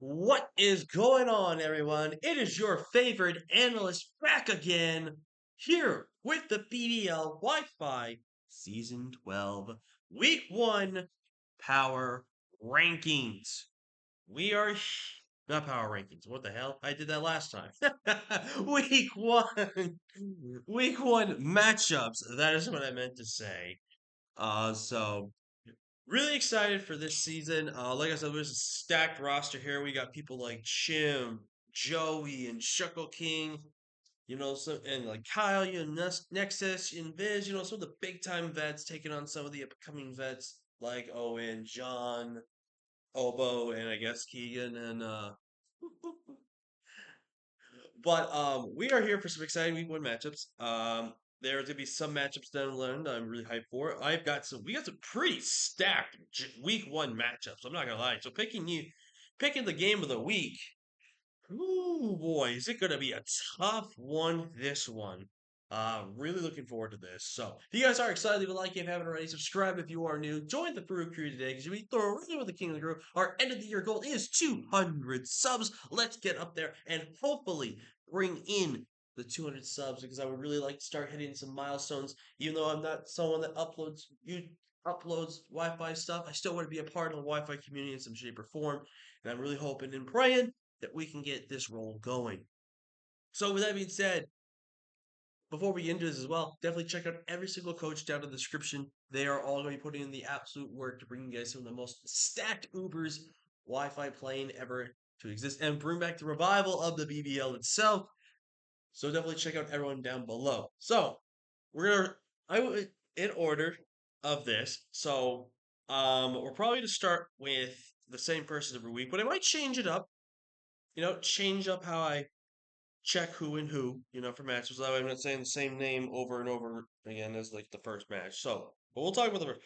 What is going on, everyone? It is your favorite analyst back again, here with the BBL Wi Fi Season 12, Week 1 Power Rankings. We are not Power Rankings. What the hell? I did that last time. Week 1. Week 1 matchups. That is what I meant to say. So really excited for this season. Like I said, there's a stacked roster here. We got people like Chim, Joey, and Shuckle King. And like Kyle, Nexus, and Viz. Some of the big time vets taking on some of the upcoming vets like Owen, John, Obo, and I guess Keegan and. But we are here for some exciting week one matchups. There's gonna be some matchups down the line that I'm really hyped for. We got some pretty stacked week one matchups. I'm not gonna lie. So picking the game of the week. Ooh boy, is it gonna be a tough one? This one. Really looking forward to this. So, if you guys are excited, leave a like if you haven't already. Subscribe if you are new. Join the Brew Crew today because we throw right in with the King of the Crew. Our end of the year goal is 200 subs. Let's get up there and hopefully bring in the 200 subs because I would really like to start hitting some milestones. Even though I'm not someone that uploads Wi-Fi stuff, I still want to be a part of the Wi-Fi community in some shape or form. And I'm really hoping and praying that we can get this roll going. So, with that being said, before we get into this as well, definitely check out every single coach down in the description. They are all going to be putting in the absolute work to bring you guys some of the most stacked Ubers Wi Fi playing ever to exist and bring back the revival of the BBL itself. So, definitely check out everyone down below. So, I will, in order of this. So, we're probably going to start with the same person every week, but I might change it up. Change up how I check who and who, for matches. That way I'm not saying the same name over and over again as like the first match. But we'll talk about the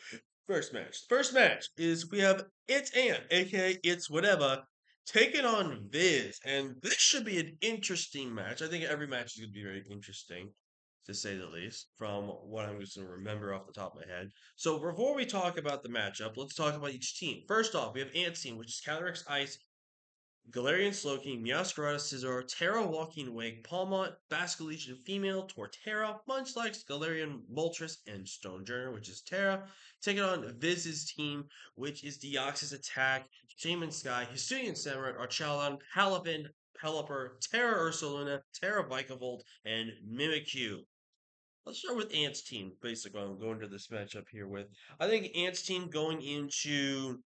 first match. First match is we have It's Ant, aka It's Whatever, taking on Viz. And this should be an interesting match. I think every match is going to be very interesting, to say the least, from what I'm just going to remember off the top of my head. So before we talk about the matchup, let's talk about each team. First off, we have Ant's team, which is Calyrex Ice, Galarian Slowking, Meowscarada Scizor, Terra Walking Wake, Palmont, Basque Legion Female, Torterra, Munchlax, Galarian Moltres, and Stonejourner, which is Terra. Taking on Viz's team, which is Deoxys Attack, Shaman Sky, Hisuian Samurai, Archalon, Palapin, Pelipper, Terra Ursaluna, Terra Vikavolt, and Mimikyu. Let's start with Ant's team, basically. I'm going to this matchup here with. I think Ant's team going into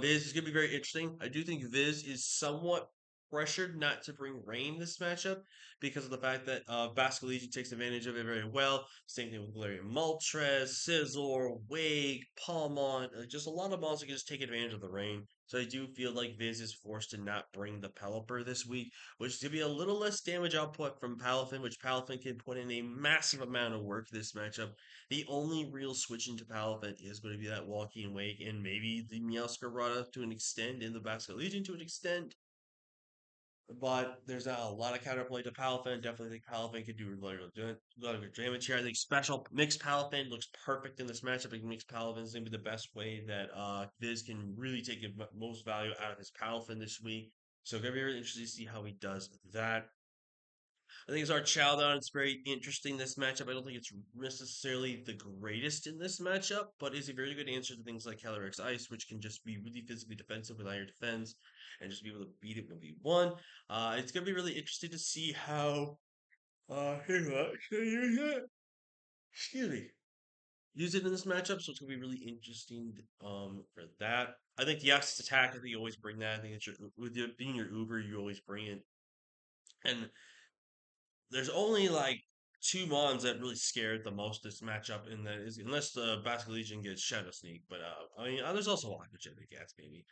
Viz is going to be very interesting. I do think Viz is somewhat pressured not to bring rain this matchup because of the fact that Basculigi takes advantage of it very well. Same thing with Galarian Moltres, Scizor, Wake, Palmont. Just a lot of balls that can just take advantage of the rain. So I do feel like Viz is forced to not bring the Pelipper this week, which is going to be a little less damage output from Palafin, which Palafin can put in a massive amount of work this matchup. The only real switch into Palafin is going to be that Walking Wake and maybe the Meowscarada to an extent and the Basket Legion to an extent. But there's not a lot of counterplay to Palafin. Definitely think Palafin could do a lot of good damage here. I think special mixed Palafin looks perfect in this matchup. I think mixed Palafin is going to be the best way that Viz can really take the most value out of his Palafin this week. So, going to be really interesting to see how he does that. I think it's our Chowdown. It's very interesting this matchup. I don't think it's necessarily the greatest in this matchup, but is a very good answer to things like Calyrex Ice, which can just be really physically defensive with iron defense and just be able to beat it 1v1. It's gonna be really interesting to see how here, excuse me. Use it in this matchup, so it's gonna be really interesting for that. I think the Axis attack, I think you always bring that. I think it's with your being your Uber, you always bring it. And there's only like two mons that really scared the most this matchup, and that is unless the Basque Legion gets Shadow Sneak. But there's also Aquajet, I guess maybe.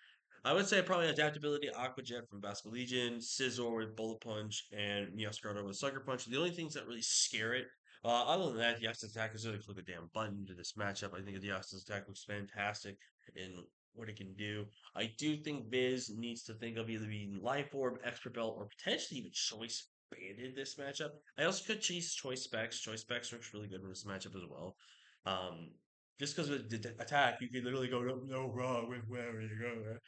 I would say probably adaptability Aquajet from Basque Legion, Scizor with Bullet Punch, and Meowscarada with Sucker Punch. The only things that really scare it. Other than that, the Axis attack is really click a damn button to this matchup. I think the Axis attack looks fantastic in what it can do. I do think Biz needs to think of either being Life Orb, Expert Belt, or potentially even Choice Banded this matchup. I also could choose Choice Specs. Choice Specs works really good in this matchup as well. Um, just because with the attack, you can literally go no wrong with where you go. Right?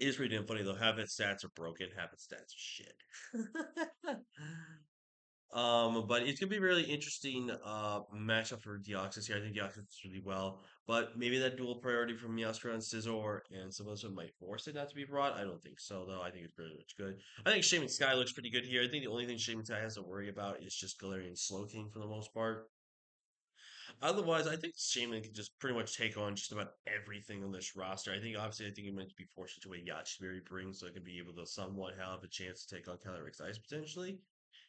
It is pretty damn funny though. Half its stats are broken, half its stats are shit. But it's gonna be really interesting matchup for Deoxys here. I think Deoxys does really well, but maybe that dual priority from Meowscarada and Scizor and some of them might force it not to be brought. I don't think so though. I think it's pretty much good. I think Shaman Sky looks pretty good here. I think the only thing Shaman Sky has to worry about is just Galarian Slowking for the most part. Otherwise, I think Shaman can just pretty much take on just about everything on this roster. I think he might be forced into a Yachiberry Bring, so it can be able to somewhat have a chance to take on Calyrex Ice potentially,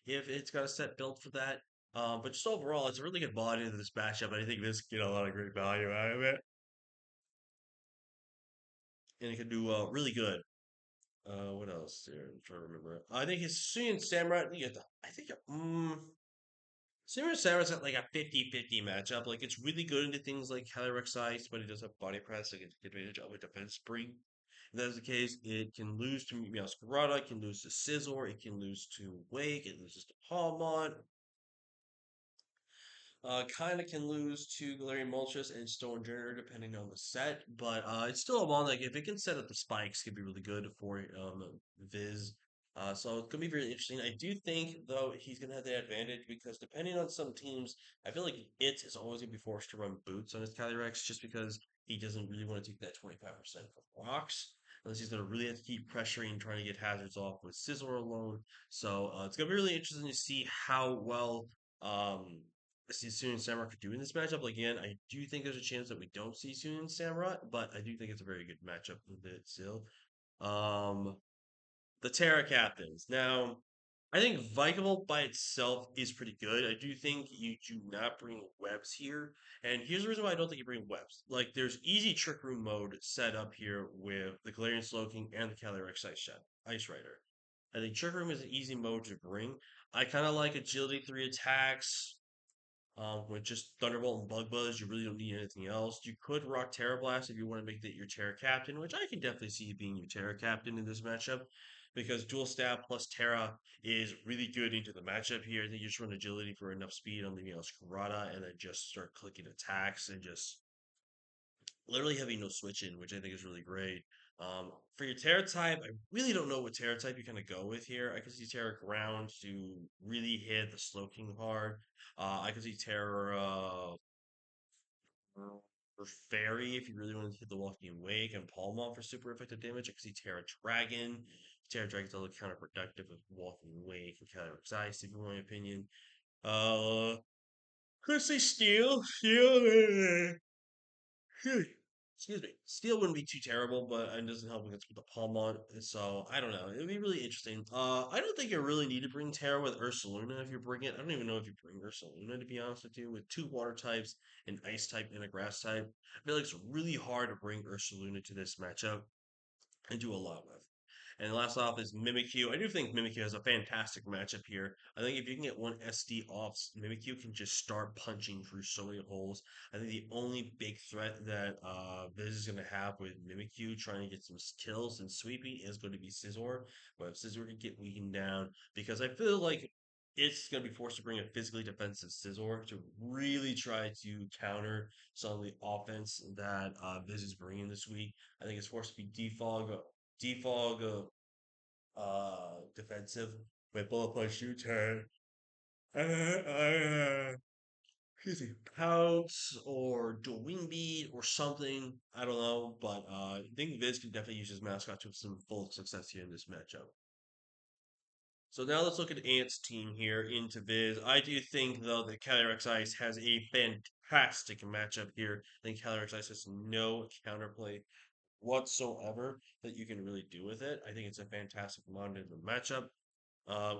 if it's got a set build for that. But just overall, it's a really good body into this matchup, and I think this can get a lot of great value out of it, and it can do really good. What else here? I'm trying to remember. I think his Suyin Samurai. I think. Samurai Sarah's at like a 50-50 matchup. Like it's really good into things like Calyrex Ice, but it does have body press, so it can take advantage of a defense spring. If that's the case, it can lose to Meowscarada, it can lose to Scizor, it can lose to Wake, it loses to Palmon, kind of can lose to Galarian Moltres and Stone Generator depending on the set, but it's still a one. Like if it can set up the spikes, it can be really good for Viz. So it's gonna be very interesting. I do think though he's gonna have the advantage because depending on some teams, I feel like it is always gonna be forced to run boots on his Calyrex just because he doesn't really want to take that 25% for rocks. Unless he's gonna really have to keep pressuring and trying to get hazards off with Scizor alone. So it's gonna be really interesting to see how well I see Soon and Samurott could do in this matchup. Like, again, I do think there's a chance that we don't see Soon and Samurott, but I do think it's a very good matchup with it still. Um, the Terra Captains. Now, I think Vikable by itself is pretty good. I do think you do not bring webs here. And here's the reason why I don't think you bring webs. Like, there's easy Trick Room mode set up here with the Galarian Slowking and the Calyrex Ice Rider. I think Trick Room is an easy mode to bring. I kind of like Agility 3 attacks, with just Thunderbolt and Bug Buzz, you really don't need anything else. You could rock Terra Blast if you want to make that your Terra Captain, which I can definitely see being your Terra Captain in this matchup, because Dual Stab plus Terra is really good into the matchup here. I think you just run Agility for enough speed on the Meowscarada, and then just start clicking attacks and just literally having no switch in, which I think is really great. For your Terra type, I really don't know what Terra type you kind of go with here. I can see Terra Ground to really hit the Slowking hard. I can see Terra or Fairy if you really want to hit the Walking Wake, and Palmon for super effective damage. I can see Terra Dragon. Terra Dragon's a little counterproductive with Walking Wake and Calyrex Ice, if you want my opinion. Uh, could say Steel. Steel. Excuse me. Steel wouldn't be too terrible, but it doesn't help against with the Palmon. So I don't know. It'd be really interesting. I don't think you really need to bring Terra with Ursaluna if you bring it. I don't even know if you bring Ursaluna to be honest with you. With two water types, an ice type, and a grass type, I feel like it's really hard to bring Ursaluna to this matchup and do a lot with. And last off is Mimikyu. I do think Mimikyu has a fantastic matchup here. I think if you can get one SD off, Mimikyu can just start punching through so many holes. I think the only big threat that Viz is going to have with Mimikyu trying to get some kills and sweeping is going to be Scizor. But if Scizor can get weakened down, because I feel like it's going to be forced to bring a physically defensive Scizor to really try to counter some of the offense that Viz is bringing this week. I think it's forced to be defog defensive with bullet punch shoot turn. Excuse me, pounce or do a wing beat or something. I don't know, but I think Viz can definitely use his mascot to some full success here in this matchup. So now let's look at Ant's team here into Viz. I do think though that Calyrex Ice has a fantastic matchup here. I think Calyrex Ice has no counterplay whatsoever that you can really do with it. I think it's a fantastic mod in the matchup.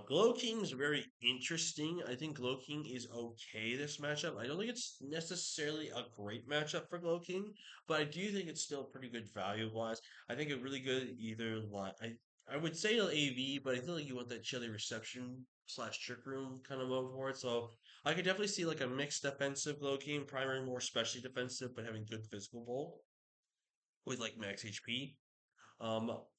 Glow King is very interesting. I think Glow King is okay this matchup. I don't think it's necessarily a great matchup for Glow King, but I do think it's still pretty good value wise. I think a really good either like I would say AV, but I feel like you want that chilly reception slash trick room kind of mode for it. So I could definitely see like a mixed defensive Glow King, primary more especially defensive, but having good physical bulk with like max HP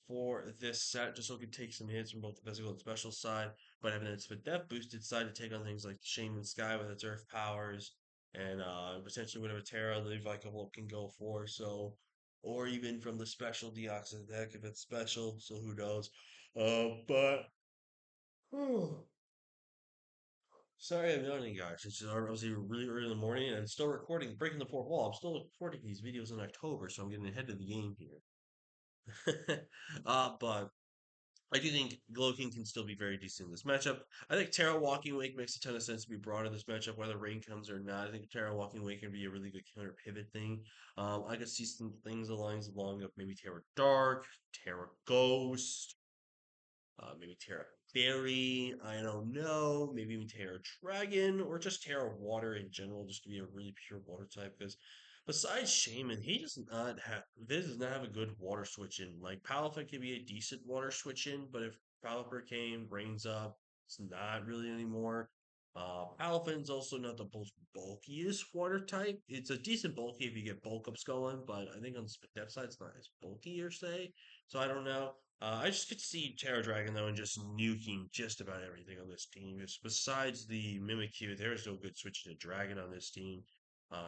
for this set, just so it could take some hits from both the physical and special side, but having its depth boosted side to take on things like Shaman Sky with its earth powers and potentially whatever Terra the Vikavolt can go for. So or even from the special deoxys deck if it's special. So who knows? But sorry I'm yawning, guys. It's just, I was here really early in the morning and I'm still recording, breaking the fourth wall. I'm still recording these videos in October, so I'm getting ahead of the game here. But I do think Glowking can still be very decent in this matchup. I think Terra Walking Wake makes a ton of sense to be brought in this matchup, whether rain comes or not. I think Terra Walking Wake can be a really good counter pivot thing. I could see some things along of maybe Terra Dark, Terra Ghost, maybe Terra Fairy, I don't know, maybe even Terra Dragon, or just Terra Water in general, just to be a really pure water type. Because besides Shaman, Viz does not have a good water switch in. Like Palafin can be a decent water switch in, but if Palafin came, rains up, it's not really anymore. Palafin's also not the most bulkiest water type. It's a decent bulky if you get bulk ups going, but I think on the depth side it's not as bulky or say. So I don't know. I just could see Terra Dragon though and just nuking just about everything on this team. Just besides the Mimikyu, there is no good switching to Dragon on this team.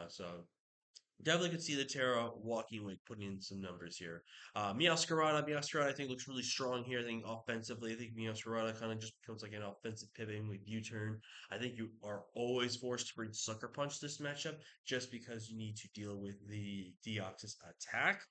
So definitely could see the Terra walking like putting in some numbers here. Meowscarada I think looks really strong here. I think offensively, I think Meowscarada kind of just becomes like an offensive pivoting with U-turn. I think you are always forced to bring Sucker Punch this matchup just because you need to deal with the Deoxys attack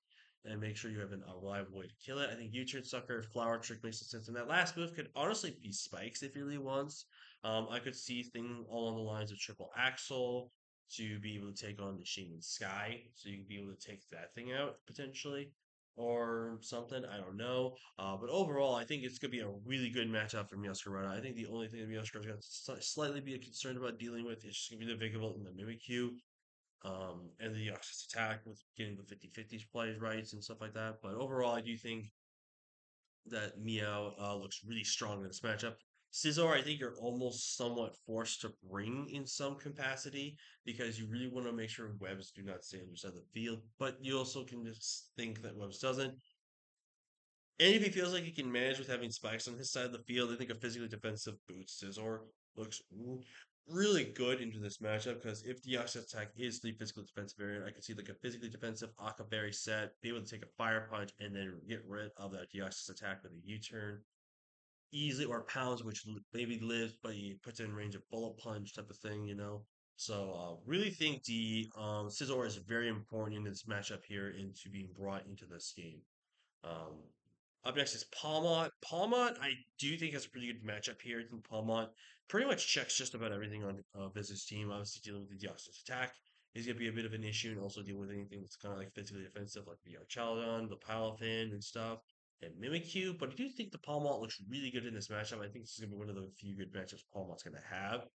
and make sure you have a reliable way to kill it. I think U-turn Sucker, Flower Trick makes sense. And that last move could honestly be Spikes if he really wants. I could see things along the lines of Triple Axle to be able to take on the Shaman Sky, so you can be able to take that thing out potentially, or something. I don't know. But overall, I think it's going to be a really good matchup for Meowscarada. I think the only thing that Meowscarada's going to slightly be concerned about dealing with is just going to be the Vigavolt and the Mimikyu. And the Deoxys attack with getting the 50-50 plays rights and stuff like that. But overall, I do think that Meow looks really strong in this matchup. Scizor, I think you're almost somewhat forced to bring in some capacity because you really want to make sure Webs do not stay on your side of the field, but you also can just think that Webs doesn't. And if he feels like he can manage with having spikes on his side of the field, I think a physically defensive boot Scizor looks really good into this matchup because if the Yosh attack is the physical defensive variant, I could see like a physically defensive Akaberry set, be able to take a fire punch and then get rid of that Deoxys attack with a U-turn easily, or pounds, which maybe lives, but he puts it in range of bullet punch type of thing. So really think the Scizor is very important in this matchup here into being brought into this game. Um, Up next is Palmont. Palmont, I do think has a pretty good matchup here. I think Palmont pretty much checks just about everything on Viz's team. Obviously, dealing with the Deoxys attack is going to be a bit of an issue, and also dealing with anything that's kind of like physically defensive, like the Archaludon, the Palafin, and stuff, and Mimikyu. But I do think the Palmont looks really good in this matchup. I think this is going to be one of the few good matchups Palmont's going to have.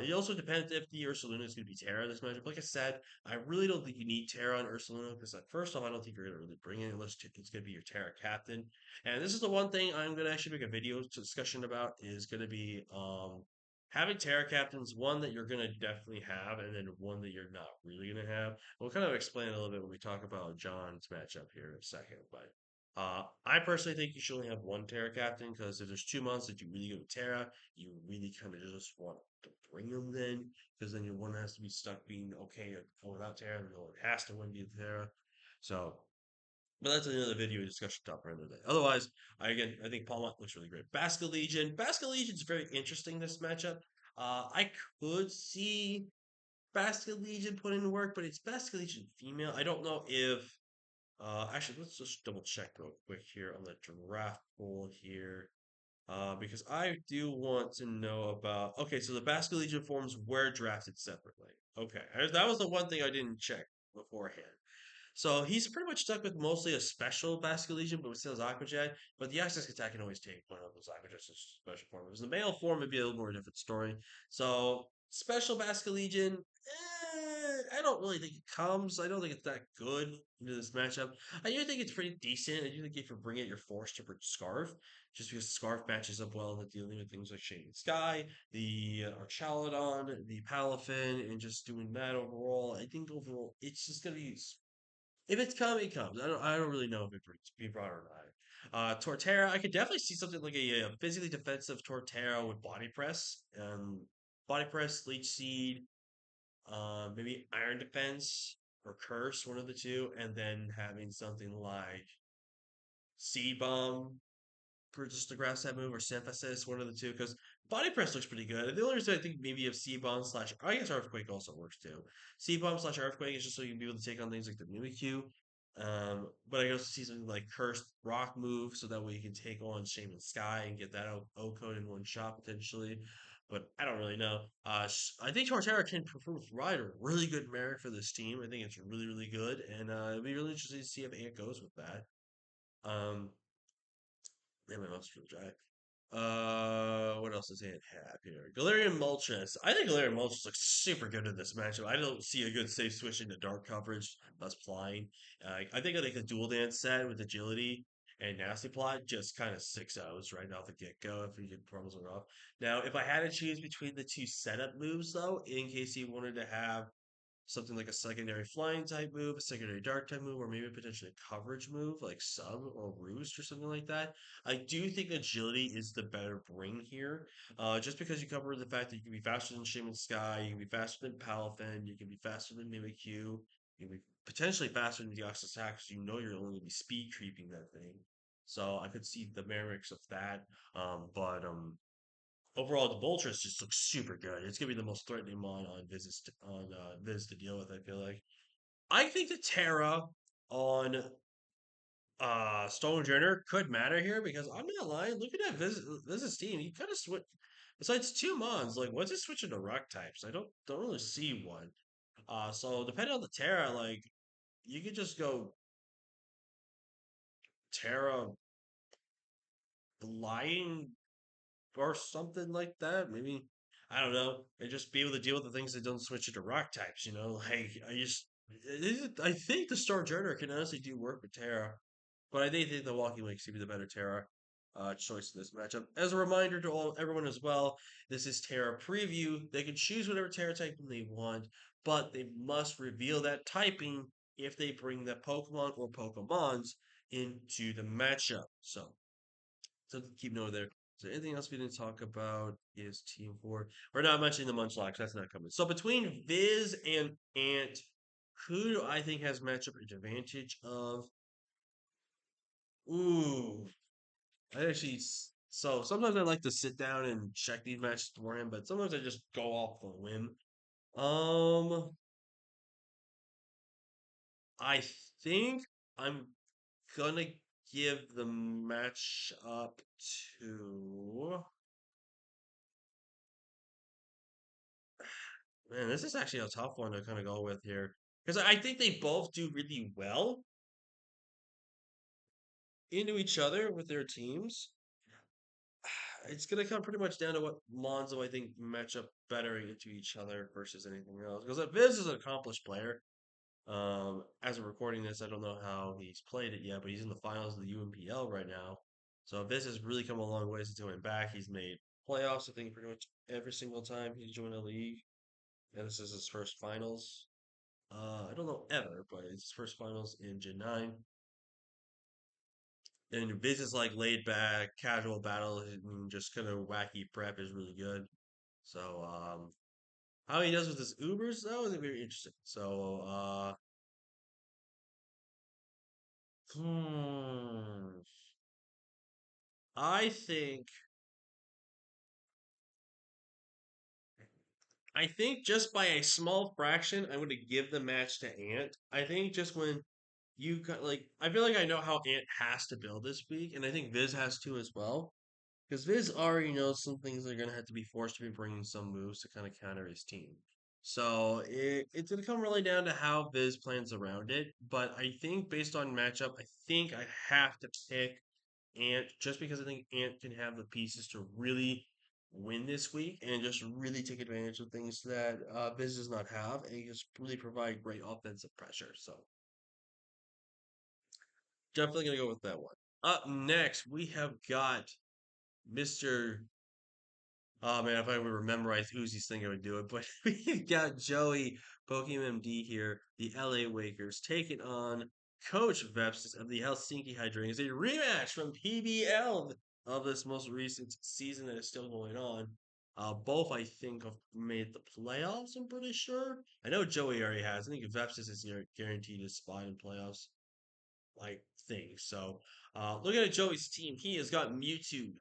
It also depends if the Ursaluna is going to be Terra in this matchup. Like I said, I really don't think you need Terra on Ursaluna because, first off, I don't think you're going to really bring it unless it's going to be your Terra captain. And this is the one thing I'm going to actually make a video discussion about is going to be having Terra captains, one that you're going to definitely have, and then one that you're not really going to have. We'll kind of explain a little bit when we talk about John's matchup here in a second. But I personally think you should only have one Terra captain because if there's 2 months that you really go to Terra, you really kind of just want to bring them then because then your one has to be stuck being okay without Terra, and the other one has to win the Terra. So but that's another video discussion topic for another day. Otherwise, I think Palmont looks really great. Basket Legion. Basket Legion is very interesting this matchup. I could see Basket Legion put in work, but it's Basket Legion female. I don't know if actually let's just double check real quick here on the draft pool here. Because I do want to know about. Okay, so the Basket Legion forms were drafted separately. Okay, that was the one thing I didn't check beforehand. So he's pretty much stuck with mostly a special Basket Legion, but with still his Aquajet. But the Access attack can always take one of those Aquajets as special form. If it was the male form, it'd be a little more different story. So special Basket Legion, I don't really think it comes. I don't think it's that good into this matchup. I do think it's pretty decent. I do think if you bring it, you're forced to bring Scarf, just because Scarf matches up well with dealing with things like Shading Sky, the Archaludon, the Palafin, and just doing that overall. I think overall it's just gonna be if it's coming, it comes. I don't really know if it's being brought or not. Torterra, I could definitely see something like a physically defensive Torterra with body press, leech seed, maybe iron defense. or Curse, one of the two, and then having something like Seed Bomb for just the grass type move or Synthesis, one of the two, because Body Press looks pretty good. The only reason I think maybe of Seed Bomb slash, I guess Earthquake also works too. Seed Bomb slash Earthquake is just so you can be able to take on things like the Mimikyu. But I also see something like Cursed Rock move, so that way you can take on Shaman Sky and get that O code in one shot potentially. But I don't really know. I think Torterra can provide a really good merit for this team. I think it's really, really good, and it'll be really interesting to see if Ant goes with that. Um, Man, my mouth's really dry. What else does Ant have here? Galarian Moltres. I think Galarian Moltres looks super good in this matchup. I don't see a good safe switch into dark coverage, thus flying. I think like a dual dance set with agility and nasty plot just kind of 6-0s right off the get go if you get promos are off. Now, if I had to choose between the two setup moves though, in case you wanted to have something like a secondary flying type move, a secondary dark type move, or maybe potentially a coverage move like Sub or Roost or something like that. I do think agility is the better bring here, just because you cover the fact that you can be faster than Shaman Sky, you can be faster than Palafin, you can be faster than Mimikyu, you can be potentially faster than Deoxys Attack because you know you're only going to be speed creeping that thing. So I could see the merits of that. But overall, the Boltrus just looks super good. It's gonna be the most threatening mon on Viz to deal with. I feel like. I think the Terra on Stone Journer could matter here because I'm not lying. Looking at Viz's team, he kind of switch. Besides two mons, like what's his switching to rock types? I don't really see one. So depending on the Terra, like you could just go Terra Flying or something like that. Maybe I don't know. And just be able to deal with the things that don't switch into rock types. Like I think the Star Journer can honestly do work with Terra, but I do think the Walking Lake should be the better Terra choice in this matchup. As a reminder to everyone as well, this is Terra preview. They can choose whatever Terra typing they want, but they must reveal that typing if they bring that Pokemon or Pokemons into the matchup. So something to keep note there. Is there anything else we didn't talk about? Is Team 4? We're not mentioning the Munchlax. That's not coming. So between Viz and Ant, who do I think has matchup advantage of? Ooh. I actually. So sometimes I like to sit down and check these matches beforehand, but sometimes I just go off the whim. Um, I think I'm gonna give the match up to. Man, this is actually a tough one to kind of go with here because I think they both do really well into each other with their teams. It's gonna come pretty much down to what Lonzo I think match up better into each other versus anything else. Because Viz is an accomplished player. As of recording this, I don't know how he's played it yet, but he's in the finals of the UMPL right now. So Viz has really come a long way since he went back. He's made playoffs, I think, pretty much every single time he's joined a league, and this is his first finals. I don't know ever, but it's his first finals in Gen 9. And Viz is like laid back, casual battle, and just kind of wacky prep is really good. So, how he does with his Ubers, though, is very interesting. So, hmm, I think, I think just by a small fraction, I'm going to give the match to Ant. I think just when you got like, I feel like I know how Ant has to build this week, and I think Viz has to as well. Because Viz already knows some things are going to have to be forced to be bringing some moves to kind of counter his team. So it's going to come really down to how Viz plans around it. But I think based on matchup, I think I have to pick Ant just because I think Ant can have the pieces to really win this week and just really take advantage of things that Viz does not have and just really provide great offensive pressure. So definitely going to go with that one. Up next, we have got Mr. Oh man, if I would memorize Uzi's thing, I would do it. But we've got Joey Pokemon MD here, the LA Wakers, taking on Coach Vepsis of the Helsinki Hydreigon. A rematch from PBL of this most recent season that is still going on. Both I think have made the playoffs. I'm pretty sure. I know Joey already has. I think Vepsis is guaranteed a spot in playoffs. Like thing. So, looking at Joey's team, he has got Mewtwo,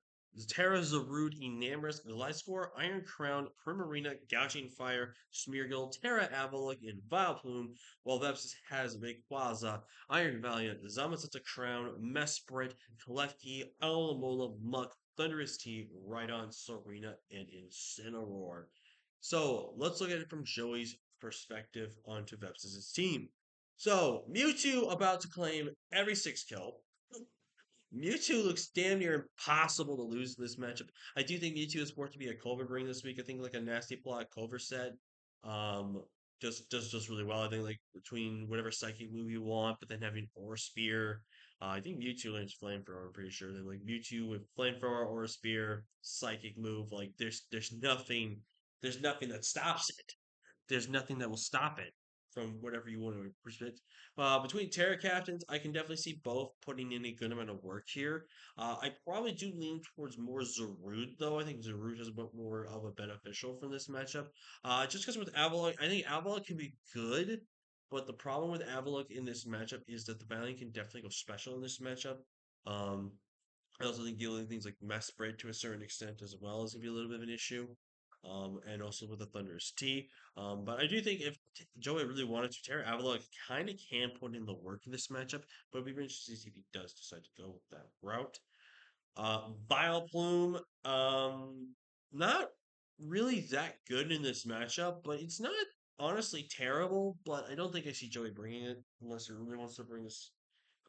Terra Zarude, Enamorous, Gliscor, Iron Crown, Primarina, Gouging Fire, Smeargle, Terra Avalok, and Vileplume, while Vepsis has Rayquaza, Iron Valiant, Zamazenta Crown, Mesprit, Klefki, Alamola, Muck, Thunderous T, Rhydon, Serena, and Incineroar. So let's look at it from Joey's perspective onto Vepsis' team. So Mewtwo about to claim every 6 kill. Mewtwo looks damn near impossible to lose in this matchup. I do think Mewtwo is worth to be a Culver bring this week. I think like a nasty plot Culver set. Um just really well. I think like between whatever psychic move you want, but then having Aura Spear. I think Mewtwo learns Flamethrower, I'm pretty sure. Then like Mewtwo with Flamethrower, Aura Spear, psychic move, like there's nothing that stops it. There's nothing that will stop it from whatever you want to present. Between Terra Captains, I can definitely see both putting in a good amount of work here. I probably do lean towards more Zarude, though. I think Zarude is a bit more of a beneficial from this matchup. Just because with Avalok, I think Avalok can be good, but the problem with Avalok in this matchup is that the Valiant can definitely go special in this matchup. Um, I also think dealing with things like mess spread to a certain extent as well is going to be a little bit of an issue. And also with the Thunderous T. But I do think if Joey really wanted to, Terra Avalok kind of can put in the work in this matchup, but it'd be very interesting to see if he does decide to go that route. Vileplume, not really that good in this matchup, but it's not honestly terrible. But I don't think I see Joey bringing it unless he really wants to bring this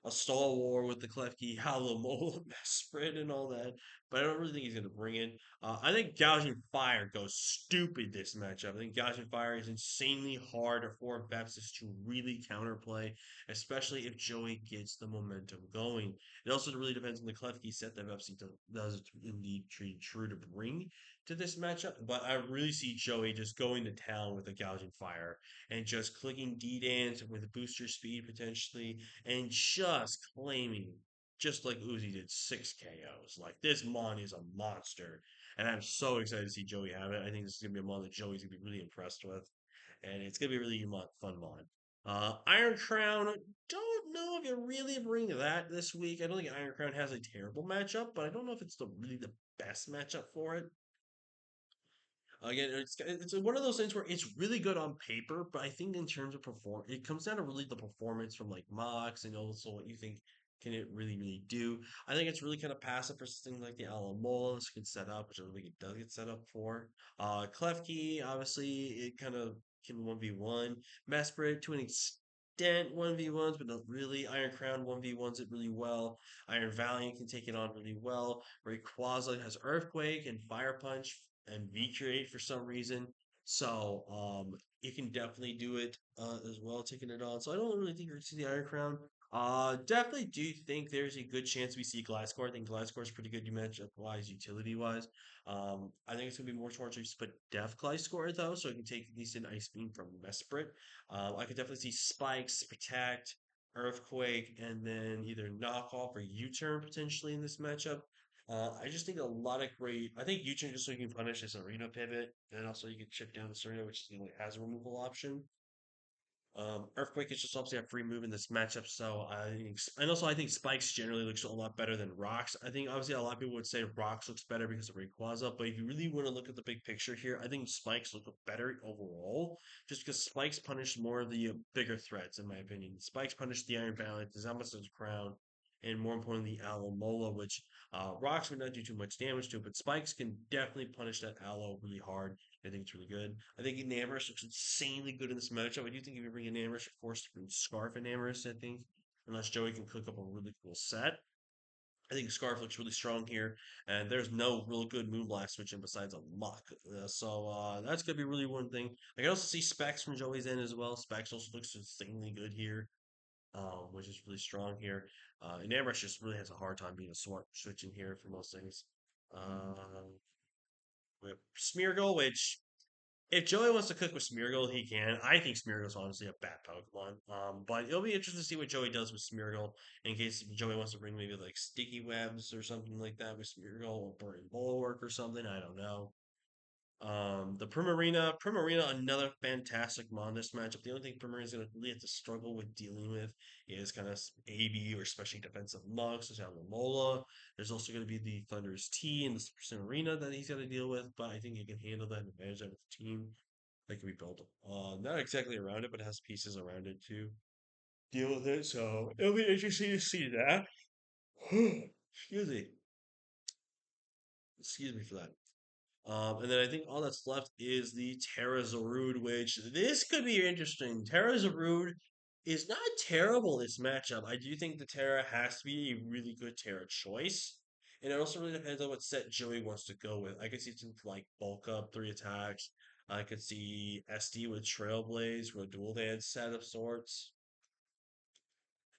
a Star War with the Klefki, Halamola spread and all that. But I don't really think he's going to bring in. I think Gouging Fire goes stupid this matchup. I think Gouging Fire is insanely hard for Baptist to really counterplay, especially if Joey gets the momentum going. It also really depends on the Klefki set that Baptist does indeed true to bring to this matchup. But I really see Joey just going to town with a Gouging Fire and just clicking D dance with booster speed potentially and just claiming, just like Uzi did, 6 KOs. Like this Mon is a monster, and I'm so excited to see Joey have it. I think this is gonna be a Mon that Joey's gonna be really impressed with, and it's gonna be a really fun Mon. Iron Crown, don't know if you really bring that this week. I don't think Iron Crown has a terrible matchup, but I don't know if it's really the best matchup for it. Again, it's one of those things where it's really good on paper, but I think in terms of perform, it comes down to really the performance from like mocks and also what you think can it really do. I think it's really kind of passive for something like the Alamolas can set up, which I don't think it does get set up for. Klefki, obviously, it kind of can 1v1. Mesprit to an extent 1v1s, but not really. Iron Crown 1v1s it really well. Iron Valiant can take it on really well. Rayquaza has Earthquake and Fire Punch and V-Create for some reason. So it can definitely do it as well, taking it on. So I don't really think you're going to see the Iron Crown. Definitely do think there's a good chance we see Gliscor. I think Gliscor is pretty good, you mentioned wise, utility wise. I think it's going to be more towards just put Def Gliscor though, so it can take decent Ice Beam from Mesprit. I could definitely see Spikes, Protect, Earthquake, and then either knock off or U-turn potentially in this matchup. I just think a lot of great. I think U-turn just so you can punish this arena pivot, and also you can chip down this arena, which is the only has a removal option. Earthquake is just obviously a free move in this matchup, so I think, and also I think Spikes generally looks a lot better than Rocks. I think obviously a lot of people would say Rocks looks better because of Rayquaza, but if you really want to look at the big picture here, I think Spikes look better overall, just because Spikes punish more of the bigger threats, in my opinion. Spikes punish the Iron Balance, the Zamasun's Crown, and more importantly, the Alomola, which Rocks would not do too much damage to, but Spikes can definitely punish that Aloe really hard. I think it's really good. I think Enamorous looks insanely good in this matchup. I do think if you bring Enamorous, you're forced to bring Scarf Enamorous, I think, unless Joey can cook up a really cool set. I think Scarf looks really strong here, and there's no real good Moonblast switching besides a Muck. So that's going to be really one thing. I can also see Specs from Joey's end as well. Specs also looks insanely good here, which is really strong here. Enamorous just really has a hard time being a smart switching here for most things. We have Smeargle, which if Joey wants to cook with Smeargle, he can. I think Smeargle's honestly a bad Pokemon. But it'll be interesting to see what Joey does with Smeargle in case Joey wants to bring maybe like sticky webs or something like that with Smeargle or burning bulwark or something. I don't know. The Primarina, another fantastic Mon this matchup. The only thing Primarina's going to really have to struggle with dealing with is kind of AB or especially defensive mugs, such as Lamola. There's also going to be the Thunder's T and the Primarina that he's got to deal with, but I think he can handle that and manage that with the team that can be built. Not exactly around it, but it has pieces around it to deal with it. So it'll be interesting to see that. Excuse me. Excuse me for that. And then I think all that's left is the Terra Zarud, which this could be interesting. Terra Zarud is not terrible this matchup. I do think the Terra has to be a really good Terra choice. And it also really depends on what set Joey wants to go with. I could see something like bulk up, three attacks. I could see SD with Trailblaze, with a dual dance set of sorts.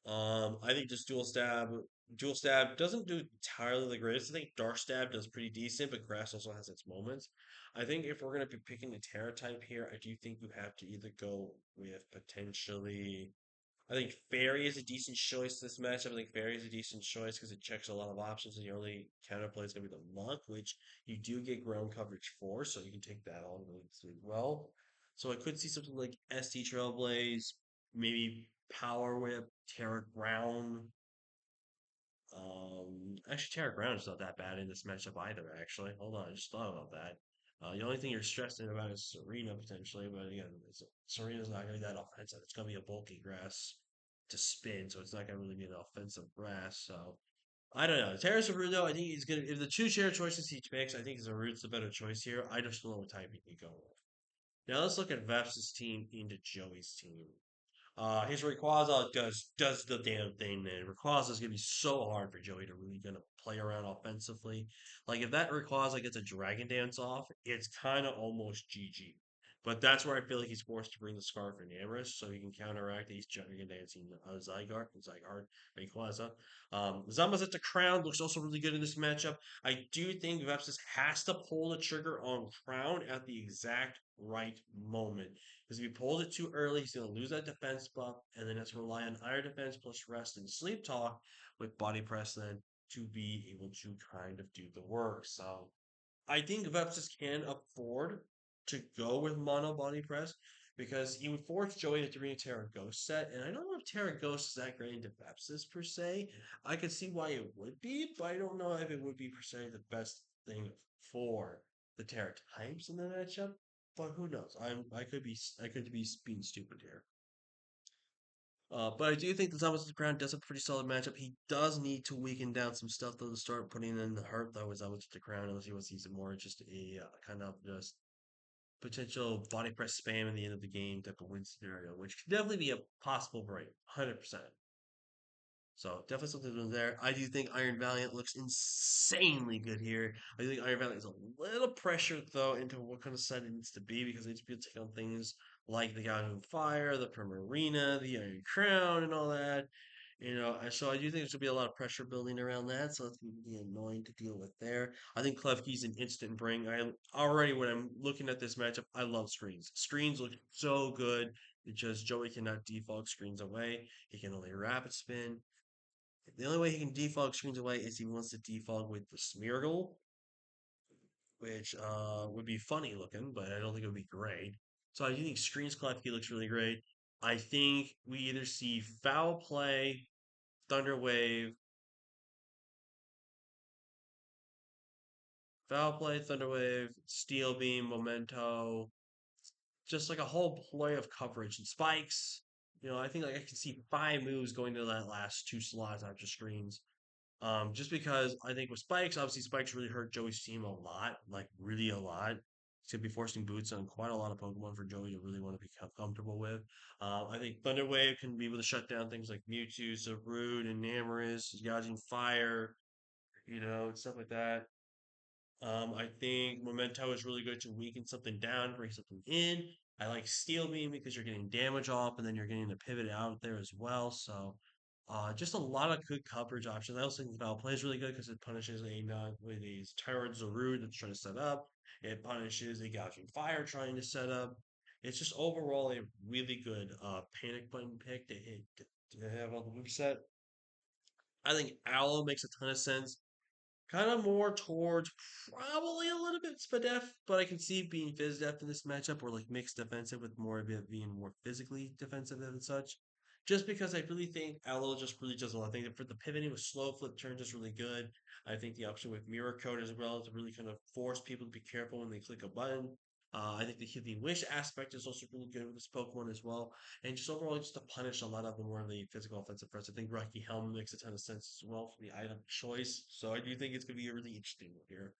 I think just dual stab doesn't do entirely the greatest. I think dark stab does pretty decent, but grass also has its moments. I think if we're gonna be picking a Terra type here, I do think you have to either go with potentially. I think Fairy is a decent choice this matchup. I think Fairy is a decent choice because it checks a lot of options, and your only counterplay is gonna be the Monk, which you do get ground coverage for, so you can take that on really well. So I could see something like SD Trailblaze, maybe Power Whip, Terra Ground. Actually, Terra Ground is not that bad in this matchup either. Actually, hold on, I just thought about that. The only thing you're stressing about is Serena potentially, but again, Serena's not going to be that offensive. It's going to be a bulky grass to spin, so it's not going to really be an offensive grass. So I don't know. Terra Cerudo, I think he's going to. If the two chair choices he picks, I think Cerudo's the better choice here. I just don't know what type he can go with. Now let's look at Veps' team into Joey's team. His Rayquaza does the damn thing, man. Rayquaza is gonna be so hard for Joey to really gonna play around offensively. Like if that Rayquaza gets a Dragon Dance off, it's kind of almost GG. But that's where I feel like he's forced to bring the Scarf and Amorous so he can counteract these Dragon Dancing Zygarde, Rayquaza. Zamazenta Crown looks also really good in this matchup. I do think Vepsis has to pull the trigger on Crown at the exact right moment. Because if he pulls it too early, he's going to lose that defense buff, and then has to rely on higher defense plus rest and sleep talk with body press then to be able to kind of do the work. So I think Vepsis can afford to go with mono body press because he would force Joey to bring a Terra Ghost set, and I don't know if Terra Ghost is that great into Vepsis per se. I could see why it would be, but I don't know if it would be per se the best thing for the Terra types in the matchup. But who knows? I could be being stupid here. But I do think the Zombies of the Crown does a pretty solid matchup. He does need to weaken down some stuff though to start putting in the hurt though with Zombies of the Crown unless he wants to use it more just a kind of just potential body press spam in the end of the game type of win scenario, which could definitely be a possible break, 100%. So definitely something to do there. I do think Iron Valiant looks insanely good here. I think Iron Valiant is a little pressured though into what kind of set it needs to be because it needs to be able to take on things like the God of Fire, the Primarina, the Iron Crown, and all that. So I do think there's gonna be a lot of pressure building around that, so it's gonna be annoying to deal with there. I think Klefki's an instant bring. I already when I'm looking at this matchup, I love screens. Screens look so good because Joey cannot defog screens away. He can only rapid spin. The only way he can defog screens away is he wants to defog with the Smeargle, which would be funny looking, but I don't think it would be great. So I do think Screens Klefki looks really great. I think we either see Foul Play, Thunder Wave, Foul Play, Thunder Wave, Steel Beam, Memento, just like a whole play of coverage and spikes. I think like I can see five moves going to that last two slots after screens. Just because I think with Spikes, obviously Spikes really hurt Joey's team a lot, like really a lot. He's gonna be forcing boots on quite a lot of Pokemon for Joey to really want to be comfortable with. I think Thunder Wave can be able to shut down things like Mewtwo, Zarude, and Namorous, Yajin Fire, and stuff like that. I think Memento is really good to weaken something down, bring something in. I like Steel Beam because you're getting damage off and then you're getting the pivot out there as well. So, just a lot of good coverage options. I also think Foul Play is really good because it punishes a non with a Tyrant Zarude that's trying to set up. It punishes a Gouging Fire trying to set up. It's just overall a really good panic button pick to hit to have on the move set. I think Owl makes a ton of sense Kind of more towards probably a little bit Spadef, but I can see being Fizdef in this matchup or like mixed defensive with more of it being more physically defensive and such. Just because I really think Aloe just really does a lot. I think for the pivoting with slow flip turns is really good. I think the option with mirror code as well to really kind of force people to be careful when they click a button. I think the healing wish aspect is also really good with this Pokemon as well. And just overall, just to punish a lot of the more of the physical offensive threats. I think Rocky Helm makes a ton of sense as well for the item choice. So I do think it's going to be a really interesting one here.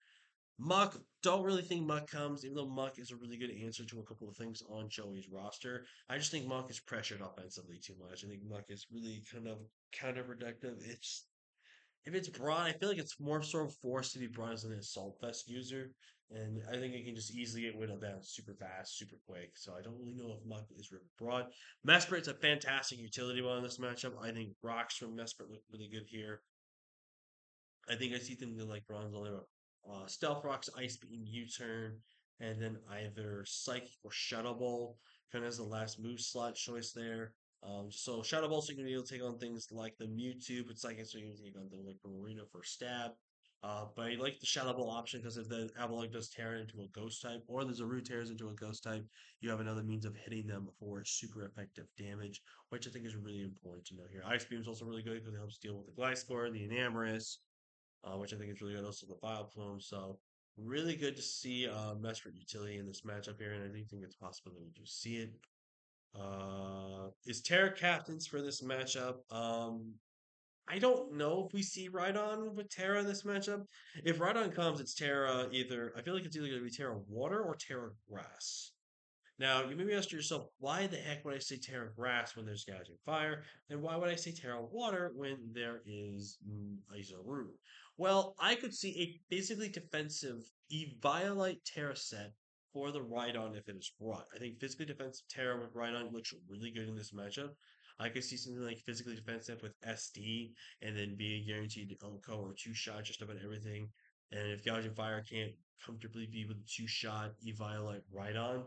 Muck, don't really think Muck comes, even though Muck is a really good answer to a couple of things on Joey's roster. I just think Muck is pressured offensively too much. I think Muck is really kind of counterproductive. It's if it's broad, I feel like it's more sort of forced to be broad as an assault vest user. And I think it can just easily get whittled down super fast, super quick. So I don't really know if Muck is really broad. Mesper's a fantastic utility one in this matchup. I think rocks from Mesper look really good here. I think I see things like bronze only stealth rocks, ice beam, U turn, and then either psychic or shadow ball kind of as the last move slot choice there. So shadow ball, so you can be able to take on things like the Mewtwo, but psychic, so you can take on things like Marina for stab. But I like the shadow ball option because if the Avalok does tear into a ghost type, or the Zaru tears into a ghost type, you have another means of hitting them for super effective damage, which I think is really important to know here. Ice Beam is also really good because it helps deal with the Gliscor, the Enamorus, which I think is really good. Also, the Vileplume. So, really good to see Mesprit utility in this matchup here, and I do think it's possible that we do see it. Is Terra captains for this matchup? I don't know if we see Rhydon with Terra in this matchup. If Rhydon comes, it's Terra either. I feel like it's either going to be Terra Water or Terra Grass. Now, you maybe ask yourself, why the heck would I say Terra Grass when there's Gouging Fire? And why would I say Terra Water when there is Izaru? Well, I could see a basically defensive Eviolite Terra set for the Rhydon if it is brought. I think physically defensive Terra with Rhydon looks really good in this matchup. I could see something like physically defensive with SD and then be guaranteed Oko or two shot just about everything. And if Gouging Fire can't comfortably be with two shot Eviolite Rhydon,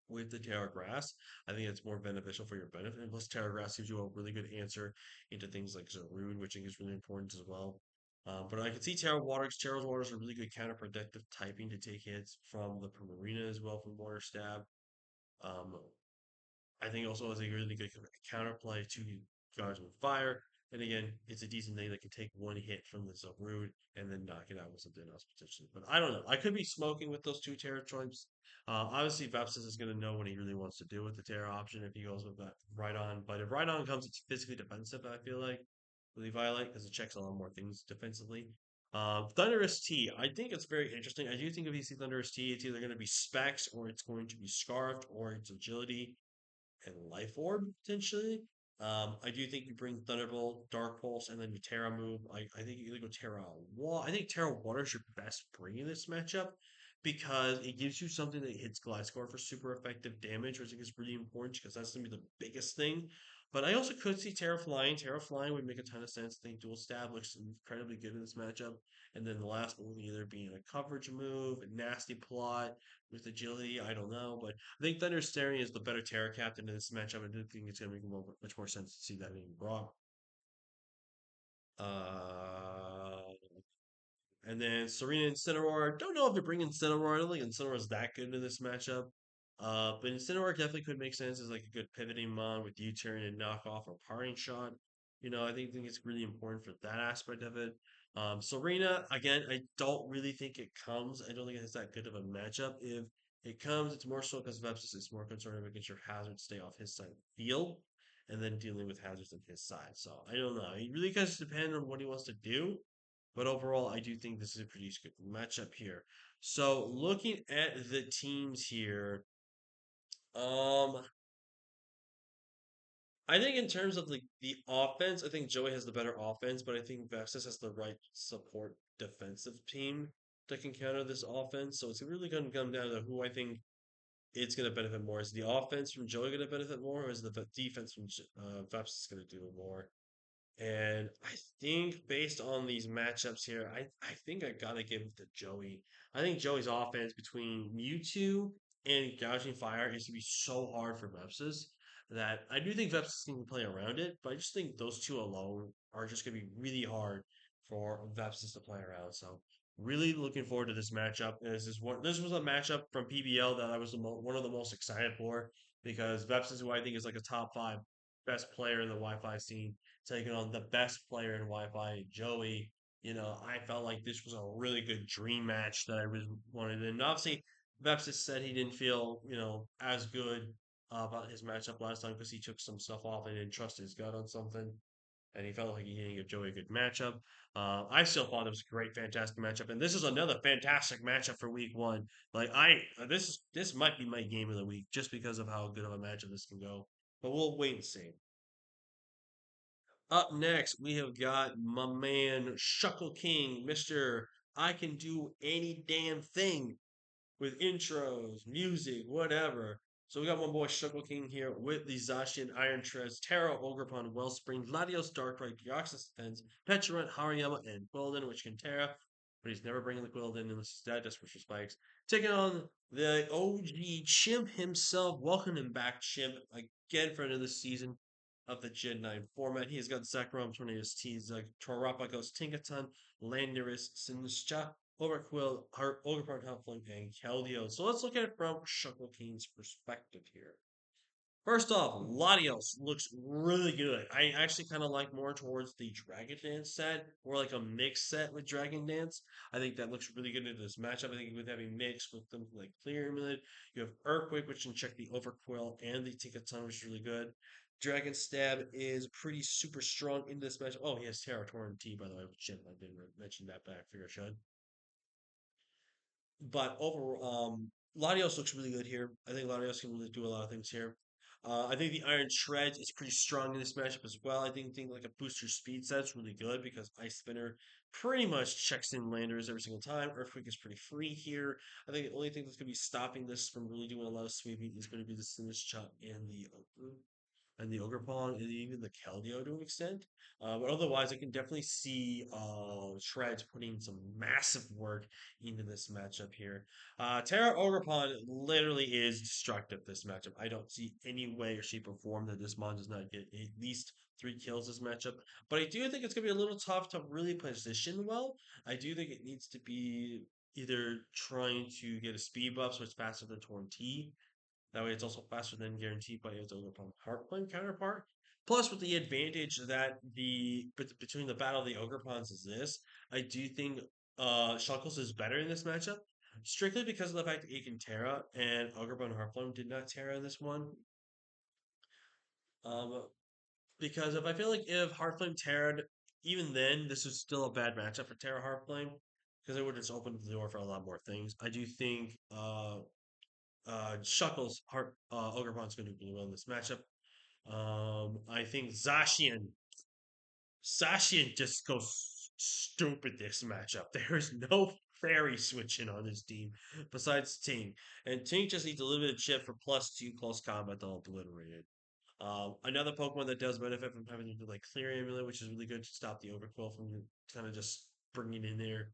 with the Terra Grass. I think it's more beneficial for your benefit. And plus, Terra Grass gives you a really good answer into things like Zarude, which I think is really important as well. But I can see Terra Water, because Terra Water is a really good counterproductive typing to take hits from the Primarina as well from Water Stab. Um, I think also has a really good counterplay to Guards with Fire. And again, it's a decent thing that can take one hit from the Zarude and then knock it out with something else potentially. But I don't know. I could be smoking with those two Terra choices. Obviously, Vepsis is going to know what he really wants to do with the Terra option if he goes with that right on. But if right on comes, it's physically defensive, I feel like, really violate because it checks a lot more things defensively. Thunderous T, I think it's very interesting. I do think if you see Thunderous T, it's either going to be specs or it's going to be scarfed or it's agility and Life Orb potentially. I do think you bring Thunderbolt, Dark Pulse, and then your Terra move. I think you either go Terra Water. I think Terra Water is your best bring in this matchup because it gives you something that hits Gliscor for super effective damage, which I think is really important because that's going to be the biggest thing. But I also could see Terra Flying. Terra Flying would make a ton of sense. I think Dual Stab looks incredibly good in this matchup. And then the last one would either be a coverage move, a nasty plot with agility. I don't know, but I think Thunder Staring is the better Terra Captain in this matchup. I do think it's going to make much more sense to see that being brought. Uh, and then Serena Incineroar. Don't know if they're bringing Incineroar. I don't think Incineroar is that good in this matchup. But Incineroar definitely could make sense as like a good pivoting mon with U-turn and knockoff or parting shot. I think it's really important for that aspect of it. Serena, again, I don't really think it comes. I don't think it's that good of a matchup. If it comes, it's more so because Vepsis is more concerned with making sure hazards stay off his side of the field and then dealing with hazards on his side. So I don't know. It really does depend on what he wants to do. But overall, I do think this is a pretty good matchup here. So looking at the teams here, um, I think in terms of the offense, I think Joey has the better offense, but I think Vestas has the right support defensive team that can counter this offense. So it's really going to come down to who I think it's going to benefit more. Is the offense from Joey going to benefit more, or is the defense from Vestas going to do more? And I think based on these matchups here, I think I gotta give it to Joey. I think Joey's offense between Mewtwo and Gouging Fire is gonna be so hard for Vepsis that I do think Vepsis can play around it, but I just think those two alone are just gonna be really hard for Vepsis to play around. So really looking forward to this matchup. This was a matchup from PBL that I was one of the most excited for because Vepsis, who I think is like a top five best player in the Wi-Fi scene, taking on the best player in Wi-Fi, Joey. I felt like this was a really good dream match that I really wanted. And obviously, Vepsis said he didn't feel, as good about his matchup last time because he took some stuff off and didn't trust his gut on something and he felt like he didn't give Joey a good matchup. I still thought it was a great, fantastic matchup, and this is another fantastic matchup for Week One. Like this might be my game of the week just because of how good of a matchup this can go. But we'll wait and see. Up next, we have got my man Shuckle King, Mister. I can do any damn thing with intros, music, whatever. So we got my boy Shuckle King here with the Zacian Iron Treads, Terra Ogrepon Wellspring, Latios Darkrai, Deoxys Defense, Petulant, Hariyama, and Quilladin, which can Terra, but he's never bringing the Quilladin unless his dad just for spikes. Taking on the OG Chimp himself. Welcome him back, Chimp, again for another season of the Gen 9 format. He has got Zekrom, Tornadus Tease, Torapagos, Tinkaton, Landorus, Sinistcha, Overquill, Overpowered Huffling, and Keldeo. So let's look at it from Shuckle King's perspective here. First off, Latios looks really good. I actually kind of like more towards the Dragon Dance set, or like a mix set with Dragon Dance. I think that looks really good into this matchup. I think with having mix with them like Clear Amulet, you have Earthquake, which can check the Overquill and the Tinkaton, which is really good. Dragon Stab is pretty super strong in this matchup. Oh, he has Terra Torrent T, by the way, which I didn't mention that, but I figure I should. But overall, Latios looks really good here. I think Latios can really do a lot of things here. I think the Iron Tread is pretty strong in this matchup as well. I think like a booster speed set's really good because Ice Spinner pretty much checks in landers every single time. Earthquake is pretty free here. I think the only thing that's going to be stopping this from really doing a lot of sweeping is going to be the Sinister Chop and the Ogerpon and even the Keldeo to an extent. But otherwise, I can definitely see Shreds putting some massive work into this matchup here. Terra Ogerpon literally is destructive this matchup. I don't see any way or shape or form that this mon does not get at least 3 kills this matchup. But I do think it's going to be a little tough to really position well. I do think it needs to be either trying to get a speed buff so it's faster than Torn T, that way, it's also faster than guaranteed by its Ogre Heartflame counterpart. Plus, with the advantage that between the Battle of the Ogrepons is this, I do think Shuckles is better in this matchup, strictly because of the fact that he can Terra and Ogrepon Heartflame did not Terra in this one. Um, because if I feel like if Heartflame Terra, even then, this is still a bad matchup for Terra Heartflame because it would just open the door for a lot more things. I do think Shuckles Heart Ogrepon's going to do well in this matchup. I think Zacian just goes stupid this matchup. There is no fairy switching on this team besides Tink. And Tink just needs a little bit of chip for +2 close combat to obliterate it. Another Pokemon that does benefit from having to do like Clear Amulet, which is really good to stop the Overquill from kind of just bringing in there.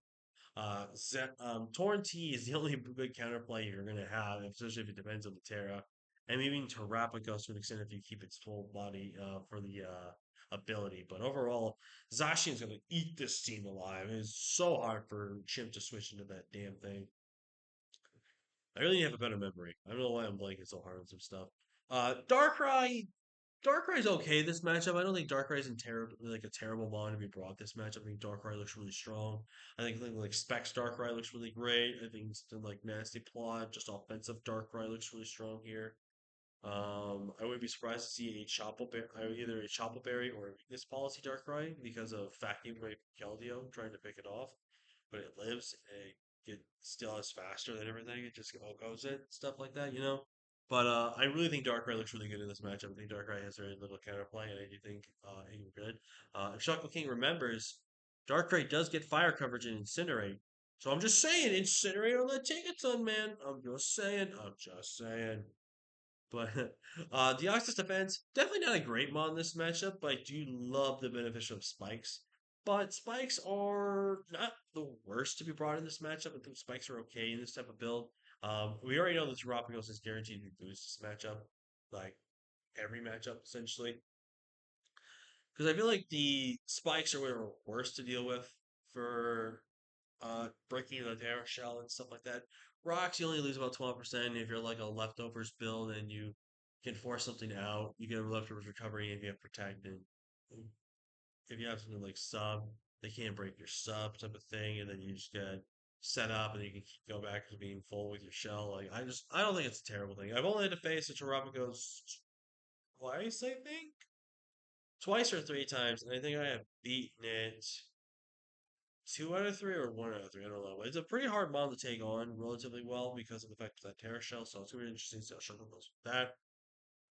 Torn T is the only good counterplay you're going to have, especially if it depends on the Terra. And maybe even Terrapagos to an extent if you keep its full body for the ability. But overall, Zacian's going to eat this team alive. It's so hard for Chimp to switch into that damn thing. I really have a better memory. I don't know why I'm blanking so hard on some stuff. Darkrai, Darkrai's okay this matchup. I don't think Darkrai's in like a terrible line to be brought this matchup. I think Darkrai looks really strong. I think like Specs Darkrai looks really great. I think it's like nasty plot, just offensive Darkrai looks really strong here. I wouldn't be surprised to see either a Choppleberry or a weakness policy Darkrai because of Fat Game Ray Keldeo trying to pick it off, but it lives and it still is faster than everything. It just goes it stuff like that. But I really think Darkrai looks really good in this matchup. I think Darkrai has very little counterplay, and I do think he's good. If Shuckle King remembers, Darkrai does get fire coverage in Incinerate. So I'm just saying, Incinerate on that Tinkaton, man. I'm just saying. I'm just saying. But Deoxys defense, definitely not a great mod in this matchup, but I do love the beneficial of spikes. But spikes are not the worst to be brought in this matchup. I think spikes are okay in this type of build. We already know that Terrapagos is guaranteed to lose this matchup, like every matchup essentially. Because I feel like the spikes are what are worse to deal with. for breaking the terror shell and stuff like that. Rocks, you only lose about 12%. If you're like a leftovers build and you can force something out, you get a leftovers recovery if you have protect. And if you have something like sub, they can't break your sub type of thing, and then you just get set up and you can go back to being full with your shell. Like I don't think it's a terrible thing. I've only had to face a Terrapagos twice, I think. Twice or three times, and I think I have beaten it two out of three or one out of three. I don't know. It's a pretty hard mod to take on relatively well because of the fact of that Terra Shell, so it's gonna be interesting to see how Shuckle goes with that.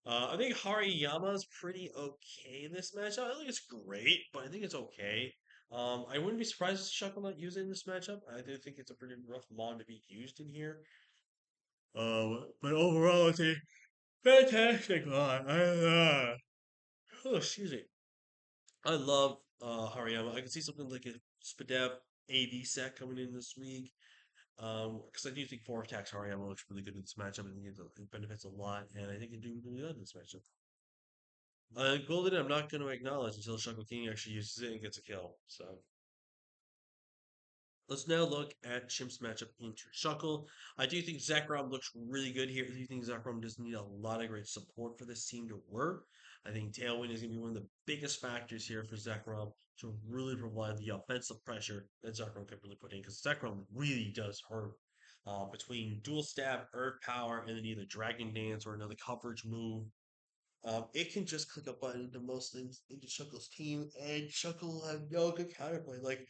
I think Hariyama is pretty okay in this matchup. I don't think it's great, but I think it's okay. I wouldn't be surprised if Shuckle not using this matchup. I do think it's a pretty rough mod to be used in here. But overall, it's a fantastic mod. Oh, excuse me. I love Hariyama. I can see something like a Spadev AD set coming in this week. Because I do think four attacks Hariyama looks really good in this matchup. I think it benefits a lot, and I think it do really good in this matchup. Golden, I'm not going to acknowledge until Shuckle King actually uses it and gets a kill. So let's now look at Chimp's matchup into Shuckle. I do think Zekrom looks really good here. I do think Zekrom does need a lot of great support for this team to work. I think Tailwind is going to be one of the biggest factors here for Zekrom to really provide the offensive pressure that Zekrom can really put in because Zekrom really does hurt. Between dual stab, earth power, and then either Dragon Dance or another coverage move, it can just click a button into most things into Shuckle's team, and Shuckle will have no good counterplay. Like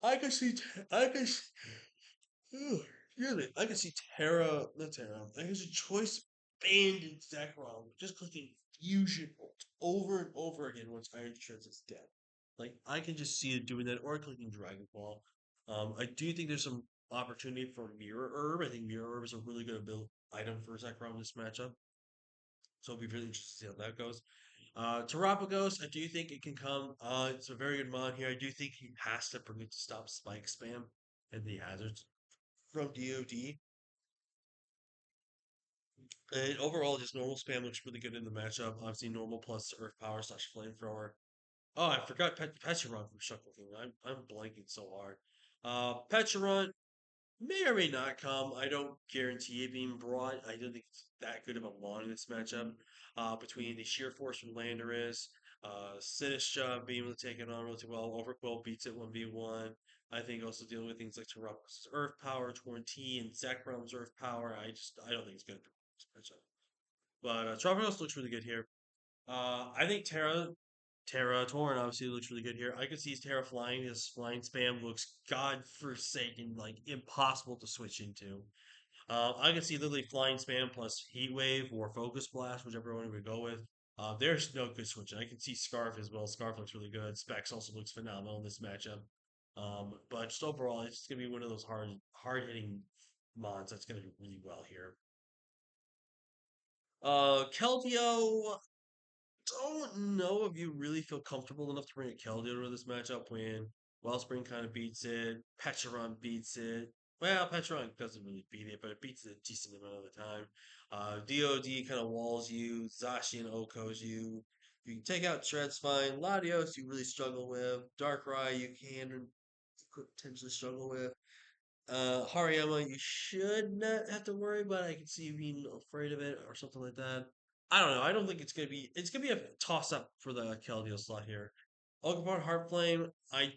I can see, I can, excuse me, I can see Terra, not Terra. I can see Choice banned in Zekrom, just clicking Fusion over and over again once Iron Shreds is dead. Like I can just see it doing that, or clicking Dragon Ball. I do think there's some opportunity for Mirror Herb. I think Mirror Herb is a really good build item for Zekrom in this matchup. So it'll be really interesting to see how that goes. Terapagos, I do think it can come. It's a very good mod here. I do think he has to bring it to stop spike spam and the hazards from DoD. And overall, just normal spam looks really good in the matchup. Obviously, normal plus Earth Power slash Flamethrower. Oh, I forgot Pecharon from Shuckle King. I'm blanking so hard. Pecharon, may or may not come. I don't guarantee it being brought. I don't think it's that good of a lawn in this matchup. Between the sheer force from Landorus, Sinistra being able to take it on really well. Overquill beats it 1v1. I think also dealing with things like Terrap's Earth Power, Torn T, and Zekrom's Earth Power. I don't think it's going to be this matchup. But Tropios looks really good here. I think Terra Torn obviously looks really good here. I could see Terra flying. His flying spam looks godforsaken, like impossible to switch into. I can see literally flying spam plus heat wave or focus blast, whichever one we go with. There's no good switching. I can see Scarf as well. Scarf looks really good. Specs also looks phenomenal in this matchup. But just overall, it's gonna be one of those hard hitting mods that's gonna do really well here. Keldeo, don't know if you really feel comfortable enough to bring a Keldeo to this matchup when Wellspring kind of beats it, Pecharon beats it. Well, Pecharon doesn't really beat it, but it beats it a decent amount of the time. DOD kind of walls you, Zacian Okos you. You can take out Shred's fine. Latios you really struggle with. Darkrai you can could potentially struggle with. Hariyama, you should not have to worry, but I can see you being afraid of it or something like that. I don't know. I don't think it's gonna be. It's gonna be a toss up for the Keldeo slot here. Ultramarine Heartflame. I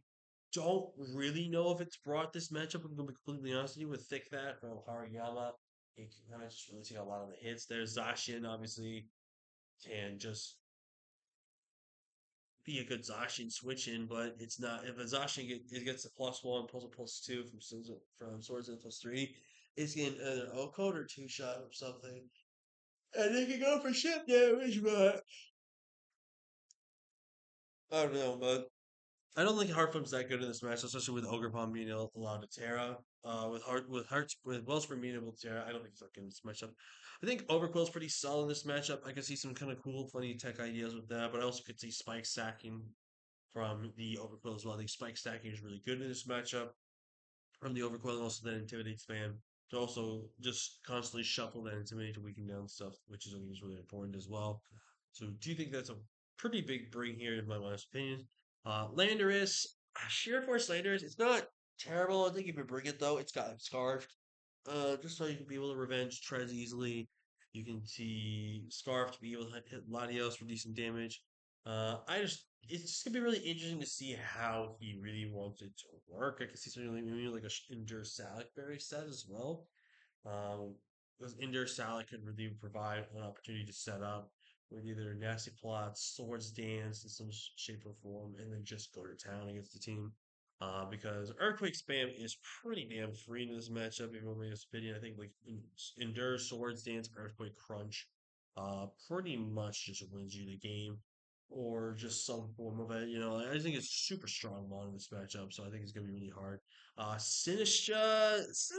don't really know if it's brought this matchup. I'm gonna be completely honest with you. With Thick Fat from Hariyama, you can kind of just really see a lot of the hits there. Zacian obviously can just be a good Zacian switch in, but it's not. If a Zacian it gets a +1, plus a +2 from Swords and +3, it's getting either a code or two shot or something. And they can go for ship damage, but I don't know, but I don't think Heartflame's that good in this match, especially with Ogrepon being allowed to Terra. With Wellspring being able to Terra, I don't think it's that good in this matchup. I think Overquill's pretty solid in this matchup. I could see some kind of cool, funny tech ideas with that, but I also could see Spike stacking from the Overquill as well. I think Spike stacking is really good in this matchup from the Overquill and also that Intimidate spam to also just constantly shuffle that Intimidate to weaken down stuff, which is I think is really important as well. So do you think that's a pretty big bring here in my honest opinion? Landorus, Sheer Force Landers, it's not terrible. I think if you bring it though, it's got Scarf. Just so you can be able to revenge treads easily. You can see Scarf to be able to hit Latios for decent damage. It's just gonna be really interesting to see how he really wants it to work. I can see something like maybe like a Endure Salic Berry set as well. Um, because Ender Salad could really provide an opportunity to set up with either nasty plots, swords dance in some shape or form, and then just go to town against the team. Because Earthquake spam is pretty damn free in this matchup. Everybody's opinion, I think like Endure, Swords Dance, Earthquake Crunch, pretty much just wins you the game, or just some form of it. I think it's super strong mod in this matchup, so I think it's gonna be really hard. Sinistcha's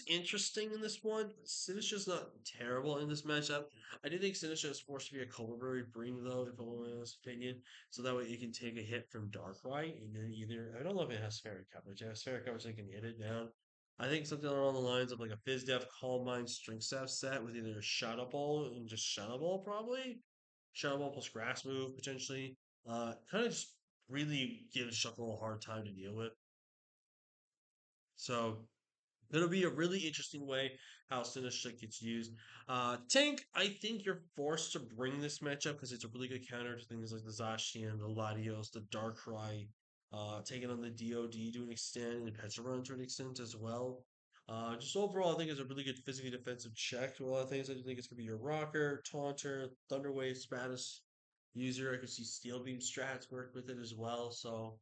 interesting in this one. Sinistcha's not terrible in this matchup. I do think Sinistcha is forced to be a Colburry Bring, though, if I'm honest opinion. So that way it can take a hit from Darkrai, and then either, I don't know if it has Spheric coverage. If it has Spheric coverage, it can hit it down. I think something along the lines of like a Fizz Def, Calm Mind, Strength Staff set with either Shadow Ball and just Shadow Ball, probably. Shadow Ball plus Grass Move, potentially. Kind of just really gives Shuckle a hard time to deal with. So it'll be a really interesting way how Sinister gets used. Tank, I think you're forced to bring this matchup because it's a really good counter to things like the Zacian, the Latios, the Darkrai, taking on the DoD to an extent, and Pecharunt to an extent as well. Just overall, I think it's a really good physically defensive check to a lot of things. I do think it's going to be your Rocker, Taunter, Thunderwave, Spatus user. I could see Steel Beam strats work with it as well. So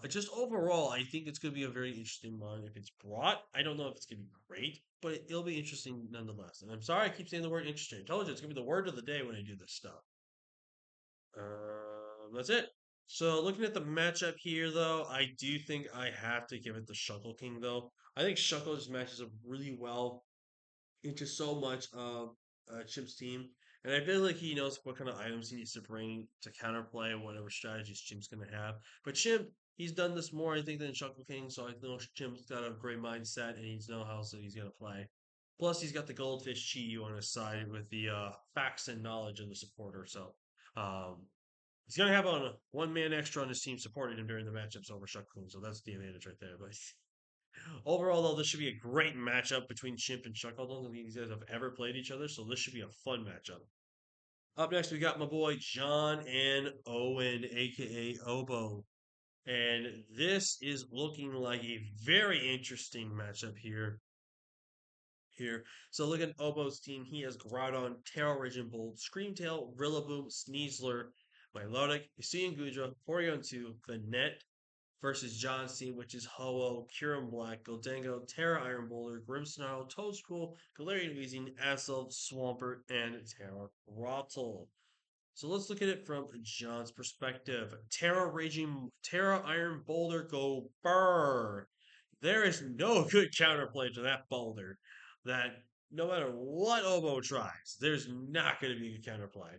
just overall, I think it's going to be a very interesting one. If it's brought, I don't know if it's going to be great, but it'll be interesting nonetheless. And I'm sorry I keep saying the word interesting. I told you it's going to be the word of the day when I do this stuff. That's it. So looking at the matchup here, though, I do think I have to give it the Shuckle King, though. I think Shuckle just matches up really well into so much of Chip's team. And I feel like he knows what kind of items he needs to bring to counterplay whatever strategies Chim's going to have. But Chimp, he's done this more, I think, than Chuckle King. So I know Chim's got a great mindset and he knows how so he's going to play. Plus, he's got the Goldfish Chi on his side with the facts and knowledge of the supporter. So um, he's going to have a one man extra on his team supporting him during the matchups over Chuckle King. So that's the advantage right there. But overall, though, this should be a great matchup between Chimp and Chuck. I don't think these guys have ever played each other, so this should be a fun matchup. Up next, we got my boy John and Owen, aka Obo. And this is looking like a very interesting matchup here. So look at Obo's team. He has Groudon, Terra Raging Bolt, Screamtail, Rillaboom, Sneasler, Milotic, Hisuian Gudra, Porygon 2, Banette, versus John C, which is Ho-Oh, Kyurem Black, Goldango, Terra Iron Boulder, Grimmsnarl, Toadschool, Galarian Weezing, Assault, Swampert, and Terra Rottle. So let's look at it from John's perspective. Terra Iron Boulder, go burr. There is no good counterplay to that boulder. That no matter what Obo tries, there's not going to be a counterplay.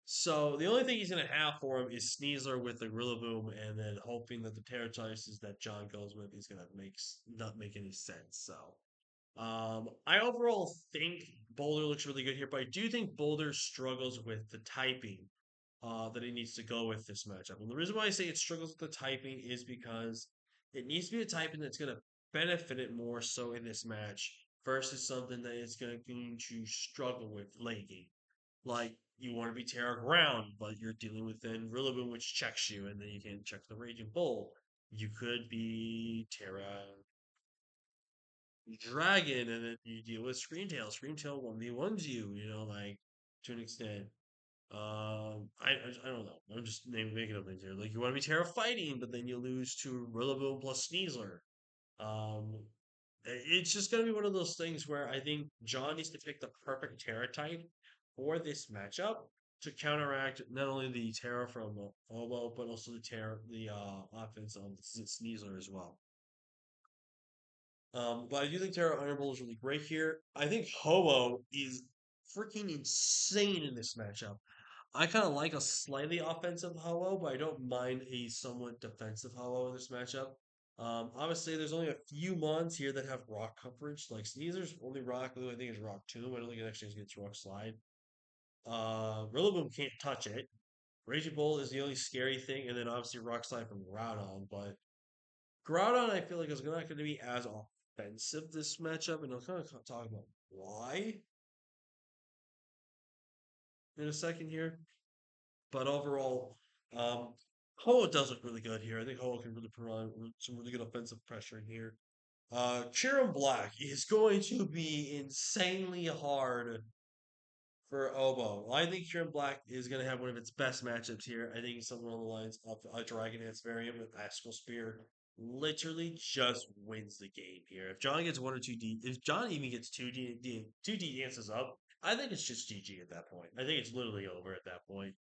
So the only thing he's going to have for him is Sneasler with the Rillaboom, and then hoping that the Terra choices that John goes with is going to not make any sense. So I overall think Boulder looks really good here, but I do think Boulder struggles with the typing that he needs to go with this matchup. And the reason why I say it struggles with the typing is because it needs to be a typing that's going to benefit it more so in this match versus something that is going to struggle with late game. Like you want to be Terra Ground, but you're dealing with then Rillaboom, which checks you, and then you can check the Raging Bull. You could be Terra Dragon, and then you deal with Screamtail. Screamtail 1v1s you, like to an extent. I don't know. I'm just making up things here. Like you want to be Terra Fighting, but then you lose to Rillaboom plus Sneasler. Um, it's just going to be one of those things where I think John needs to pick the perfect Terra type for this matchup to counteract not only the Terra from Obo, but also the offense of Sneasler as well. But I do think Terra Iron Bull is really great here. I think Ho-Oh is freaking insane in this matchup. I kind of like a slightly offensive Ho-Oh, but I don't mind a somewhat defensive Ho-Oh in this matchup. Obviously, there's only a few mons here that have rock coverage. Like Sneezer's only rock, I think is rock tomb. I don't think it actually gets rock slide. Rillaboom can't touch it. Raging Bull is the only scary thing, and then obviously rock slide from Groudon. But Groudon, I feel like is not going to be as offensive this matchup, and I'll kind of talk about why in a second here. But overall, um, Ho does look really good here. I think Ho can really provide some really good offensive pressure in here. Cherim Black is going to be insanely hard for Obo. I think Cherim Black is going to have one of its best matchups here. I think something along the lines of a Dragon Dance variant with Astral Spear literally just wins the game here. If John gets one or two D, if John even gets two D dances up, I think it's just GG at that point. I think it's literally over at that point.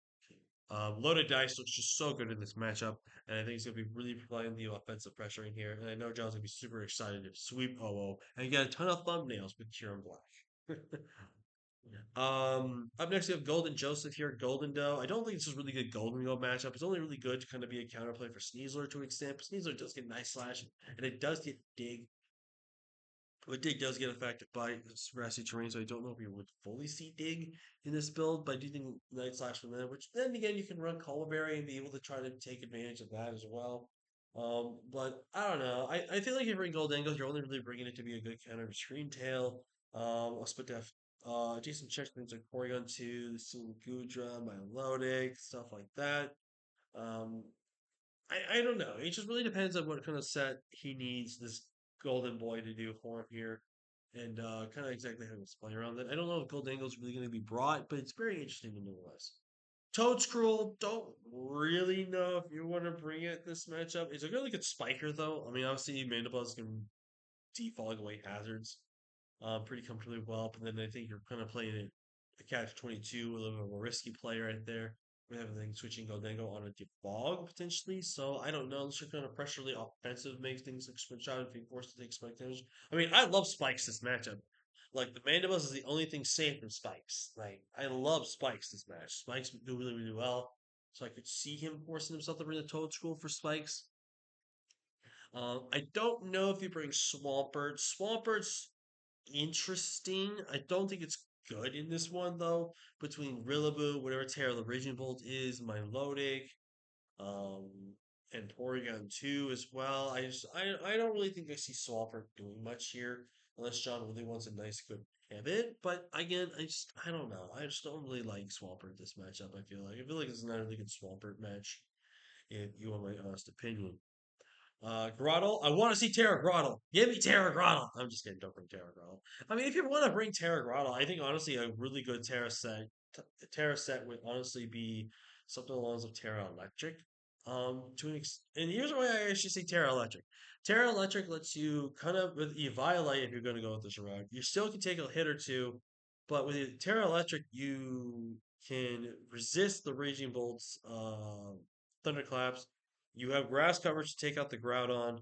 Loaded Dice looks just so good in this matchup, and I think he's going to be really applying the offensive pressure in here. And I know John's going to be super excited to sweep OO and get a ton of thumbnails with Kieran Black. Up next, we have Golden Joseph here, Golden Doe. I don't think this is a really good Golden Doe matchup. It's only really good to kind of be a counterplay for Sneasler to an extent. But Sneasler does get Night Slash, and it does get Dig, but Dig does get affected by grassy terrain, so I don't know if you would fully see Dig in this build, but I do think Night Slash from there, which then again you can run Colorberry and be able to try to take advantage of that as well. But I don't know. I feel like if you bring Gold Angles, you're only really bringing it to be a good counter to Screen Tail. I'll split def. Decent check things like Porygon 2, Sun Gudra, Milotic, stuff like that. Um, I don't know. It just really depends on what kind of set he needs this golden boy to do for him here, and kind of exactly how he's playing around that. I don't know if Gold Angle is really going to be brought, but it's very interesting nonetheless. Toadscruel, don't really know if you want to bring it this matchup. It's a really good spiker though. I mean, obviously Mandibuzz can default away hazards pretty comfortably well. But then I think you're kind of playing it a catch 22, a little bit of a risky play right there. We have everything switching Goldango on a defog potentially. So I don't know. Unless you're kind of pressurely offensive, makes things like switch out if you're forced to take spike damage. I mean, I love spikes this matchup. Like the Mandibus is the only thing safe from spikes. Like I love spikes this match. Spikes do really really well. So I could see him forcing himself to bring the Toad School for spikes. I don't know if he brings Swampert. Swampert's interesting. I don't think it's good in this one though. Between Rillaboom, whatever Terra the Raging Bolt is, Milotic, um, and Porygon 2 as well. I don't really think I see Swampert doing much here unless John really wants a nice good pivot. But again, I don't know. I just don't really like Swampert this matchup. I feel like it's not a really good Swampert match. If you want my honest opinion. Grottle. I want to see Terra Grottle. Give me Terra Grottle. I'm just kidding. Don't bring Terra Grottle. I mean, if you want to bring Terra Grottle, I think honestly a really good Terra set would honestly be something along the lines of Terra Electric. And here's why I actually say Terra Electric. Terra Electric lets you kind of with Eviolite if you're going to go with this route. You still can take a hit or two, but with Terra Electric, you can resist the Raging Bolt's thunderclaps. You have grass coverage to take out the Groudon.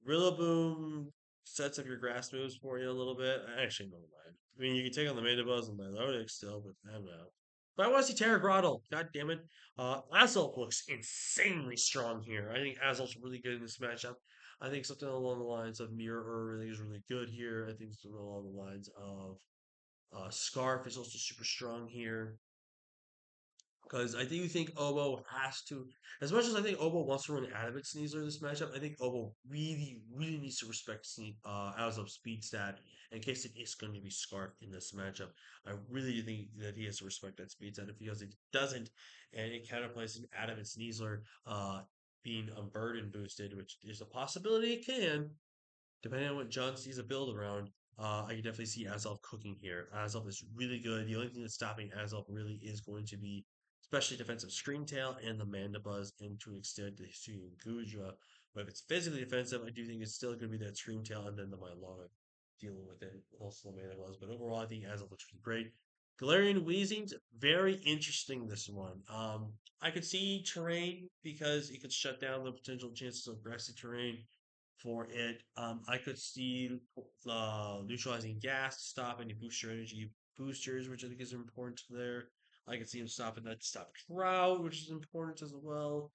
Rillaboom sets up your grass moves for you a little bit. Actually, never mind. I mean, you can take on the Mandibuzz and Milotic still, but I don't know. But I want to see Terra Grottle. God damn it. Azult looks insanely strong here. I think Azult's really good in this matchup. I think something along the lines of Mirror really is really good here. I think something along the lines of Scarf is also super strong here. Because I do think Obo has to, as much as I think Obo wants to run out of its Sneasler this matchup, I think Obo really, really needs to respect Azop's speed stat in case it is going to be Scarf in this matchup. I really think that he has to respect that speed stat. If he doesn't, and it counterplays an Adamant Sneasler being unburden boosted, which is a possibility it can, depending on what John sees a build around, I can definitely see Azov cooking here. Azov is really good. The only thing that's stopping Azov really is going to be, especially defensive Screen Tail and the Mandibuzz, and to an extent the Hisuian Gudra. But if it's physically defensive, I do think it's still going to be that Screen Tail and then the Milotic dealing with it, also the Mandibuzz. But overall, I think Azov looks great. Galarian Weezing's very interesting this one. I could see terrain because it could shut down the potential chances of grassy terrain for it. I could see neutralizing gas to stop any booster energy boosters, which I think is important there. I could see him stopping that to stop drought, which is important as well.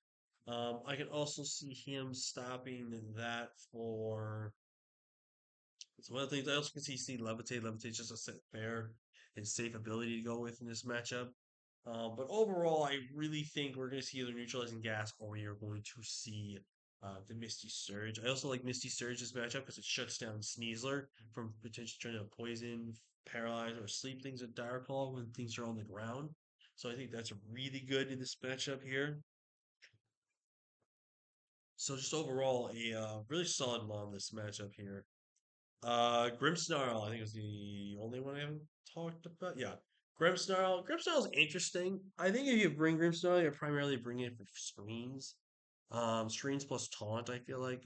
I can also see him stopping that for. It's one of the things I also can see levitate. Levitate just a fair and safe ability to go with in this matchup. But overall, I really think we're going to see either neutralizing gas or we are going to see The Misty Surge. I also like Misty Surge's matchup because it shuts down Sneasler from potentially trying to poison, paralyze, or sleep things at Dire Claw when things are on the ground. So I think that's really good in this matchup here. So just overall, a really solid mon this matchup here. Grimmsnarl, I think is the only one I haven't talked about. Yeah, Grimmsnarl. Grimmsnarl is interesting. I think if you bring Grimmsnarl, you're primarily bringing it for screens. Screens plus taunt. I feel like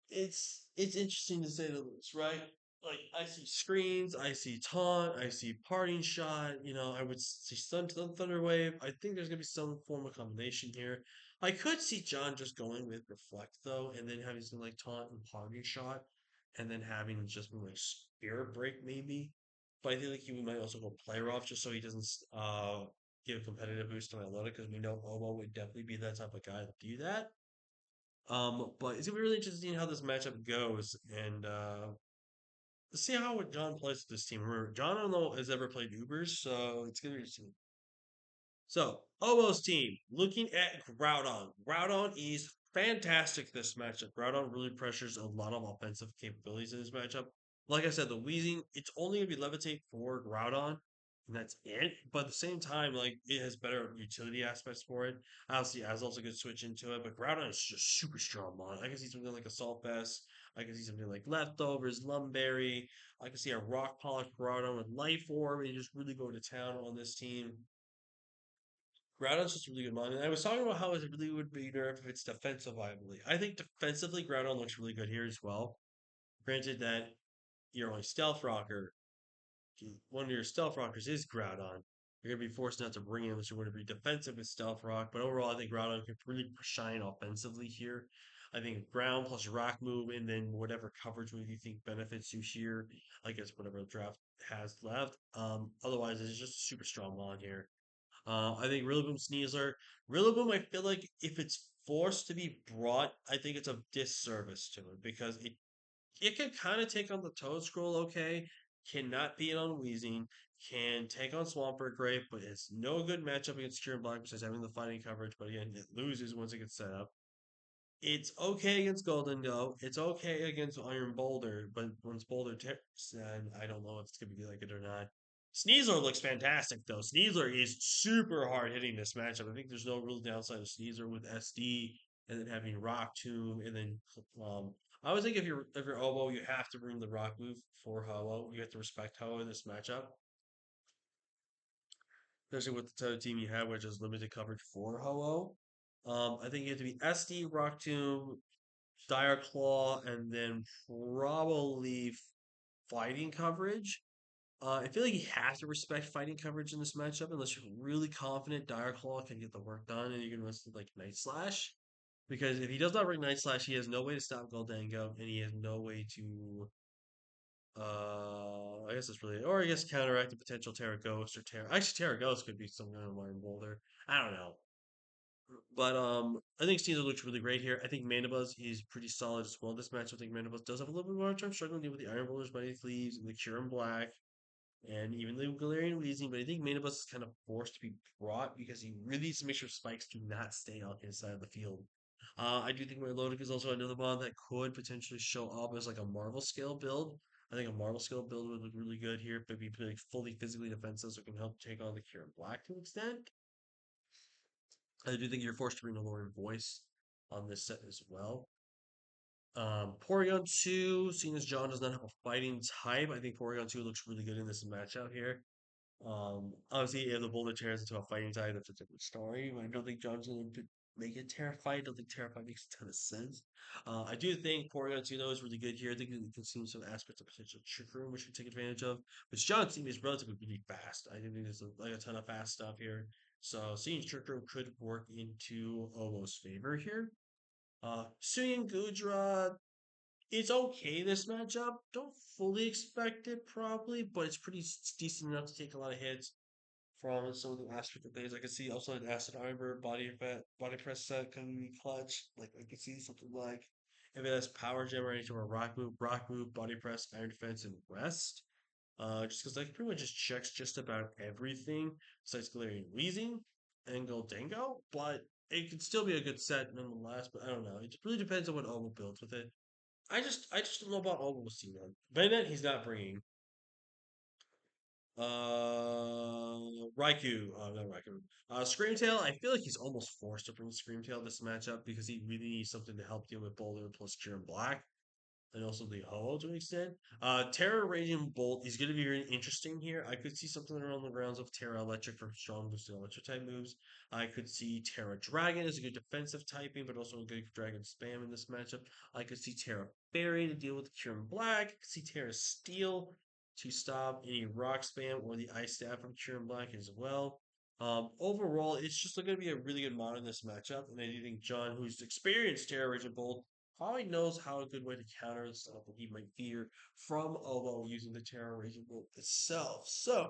it's interesting to say the least, right? Like I see screens, I see taunt, I see parting shot. I would see thunder wave. I think there's gonna be some form of combination here. I could see John just going with reflect though, and then having something like taunt and parting shot, and then having just like spirit break maybe. But I think like he might also go player off just so he doesn't give a competitive boost to my loader because we know Omo would definitely be that type of guy to do that. But it's gonna be really interesting how this matchup goes, and let's see how John plays with this team. Remember, John I don't know has ever played Ubers, so it's gonna be interesting. So, Obo's team, looking at Groudon. Groudon is fantastic this matchup. Groudon really pressures a lot of offensive capabilities in this matchup. Like I said, the Wheezing, it's only going to be Levitate for Groudon, and that's it. But at the same time, like, it has better utility aspects for it. Obviously, Azel's a good switch into it, but Groudon is just super strong on. I can see something like Assault Vest. I can see something like Leftovers, Lumberry. I can see a Rock Polish Groudon with Life Orb, and just really go to town on this team. Groudon's just a really good mon. And I was talking about how it really would be nerfed if it's defensive viably. I think defensively, Groudon looks really good here as well. Granted that your only stealth rocker, one of your stealth rockers is Groudon. You're gonna be forced not to bring him unless you're going to be defensive with stealth rock. But overall, I think Groudon can really shine offensively here. I think ground plus rock move, and then whatever coverage move you think benefits you here. I guess whatever the draft has left. Otherwise, it's just a super strong mon here. I think Rillaboom Sneasler. Rillaboom, I feel like if it's forced to be brought, I think it's a disservice to it because it can kind of take on the Toad Scroll, okay, cannot beat on Weezing, can take on Swampert Great, but it's no good matchup against Kieran Black besides having the fighting coverage. But again, it loses once it gets set up. It's okay against Golden Go. It's okay against Iron Boulder, but once Boulder tips, then I don't know if it's gonna be like it or not. Sneasler looks fantastic though. Sneasler is super hard hitting this matchup. I think there's no real downside of Sneasler with SD and then having Rock Tomb and then I always think if you're Obo, you have to bring the Rock move for Ho-Oh. You have to respect Ho-Oh in this matchup. Especially with the type of team you have, which is limited coverage for Ho-Oh. I think you have to be SD, Rock Tomb, Dire Claw, and then probably fighting coverage. I feel like he has to respect fighting coverage in this matchup unless you're really confident Dire Claw can get the work done and you can risk like Night Slash. Because if he does not bring Night Slash, he has no way to stop Goldango and he has no way to I guess it's really or I guess counteract the potential Terra Ghost or Terra actually Terra Ghost could be some kind of Iron Boulder. I don't know. But I think Steeler looks really great here. I think Manabuzz is pretty solid as well. This match, I think Manabuzz does have a little bit more time struggling to deal with the Iron Boulders, Mighty Thieves, and the Cure in Black, and even the Galarian Weezing. But I think Manabuzz is kind of forced to be brought because he really needs to make sure spikes do not stay on his side of the field. I do think Milotic is also another one that could potentially show up as like a Marvel scale build. I think a Marvel scale build would look really good here, but be like fully physically defensive, so it can help take on the Cure in Black to an extent. I do think you're forced to bring a Lord voice on this set as well. Porygon 2, seeing as John does not have a fighting type, I think Porygon 2 looks really good in this matchup here. Obviously, if the Boulder tears into a fighting type, that's a different story. But I don't think John's going to make it Terrified. I don't think Terrified makes a ton of sense. I do think Porygon 2, though, is really good here. I think it consumes some aspects of potential Trick Room, which we take advantage of. But John's team is relatively really fast. I think there's like a ton of fast stuff here. So seeing Trick Room could work into Obo's favor here. Suyin Gudra, it's okay this matchup. Don't fully expect it probably, but it's pretty decent enough to take a lot of hits from some of the aspect of things. I can see also an Acid Armor body press set can be clutch. Like I can see something like if it has power gem or anything or rock move, body press, iron defense, and rest. Just because like pretty much just checks just about everything besides Galarian Weezing. Angle Dango, but it could still be a good set nonetheless. But I don't know. It just really depends on what Omo builds with it. I just don't know about Omo's team, man. Bennett, he's not bringing. Raikou, not Raikou. Screamtail, I feel like he's almost forced to bring Screamtail this matchup because he really needs something to help deal with Boulder plus Cure and Black and also the Ho to an extent. Terra Raging Bolt is going to be very interesting here. I could see something around the grounds of Terra Electric for strong boosted electric type moves. I could see Terra Dragon as a good defensive typing, but also a good dragon spam in this matchup. I could see Terra Fairy to deal with Cure and Black. I could see Terra Steel to stop any rock spam or the ice stab from Cure and Black as well. Overall, it's just going to be a really good mod in this matchup, and I do think John, who's experienced Terra Raging Bolt, probably knows how a good way to counter the stuff that he might fear from Obo using the Terror Raging Bolt itself. So,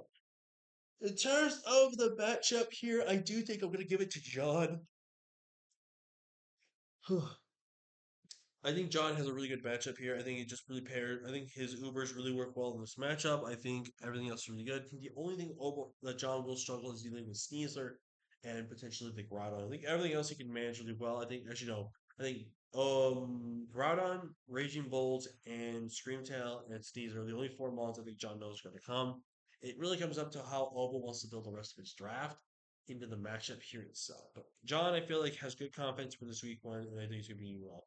in terms of the matchup here, I do think I'm going to give it to John. I think John has a really good matchup here. I think it just really paired. I think his Ubers really work well in this matchup. I think everything else is really good. I think the only thing that John will struggle is dealing with Sneasler and potentially the Groudon. I think everything else he can manage really well. I think, actually, no. I think Groudon, Raging Bolt, and Screamtail and Sneasler are the only four mons I think John knows are going to come. It really comes up to how Obo wants to build the rest of his draft into the matchup here itself. But John, I feel like, has good confidence for this week one, and I think he's going to be well.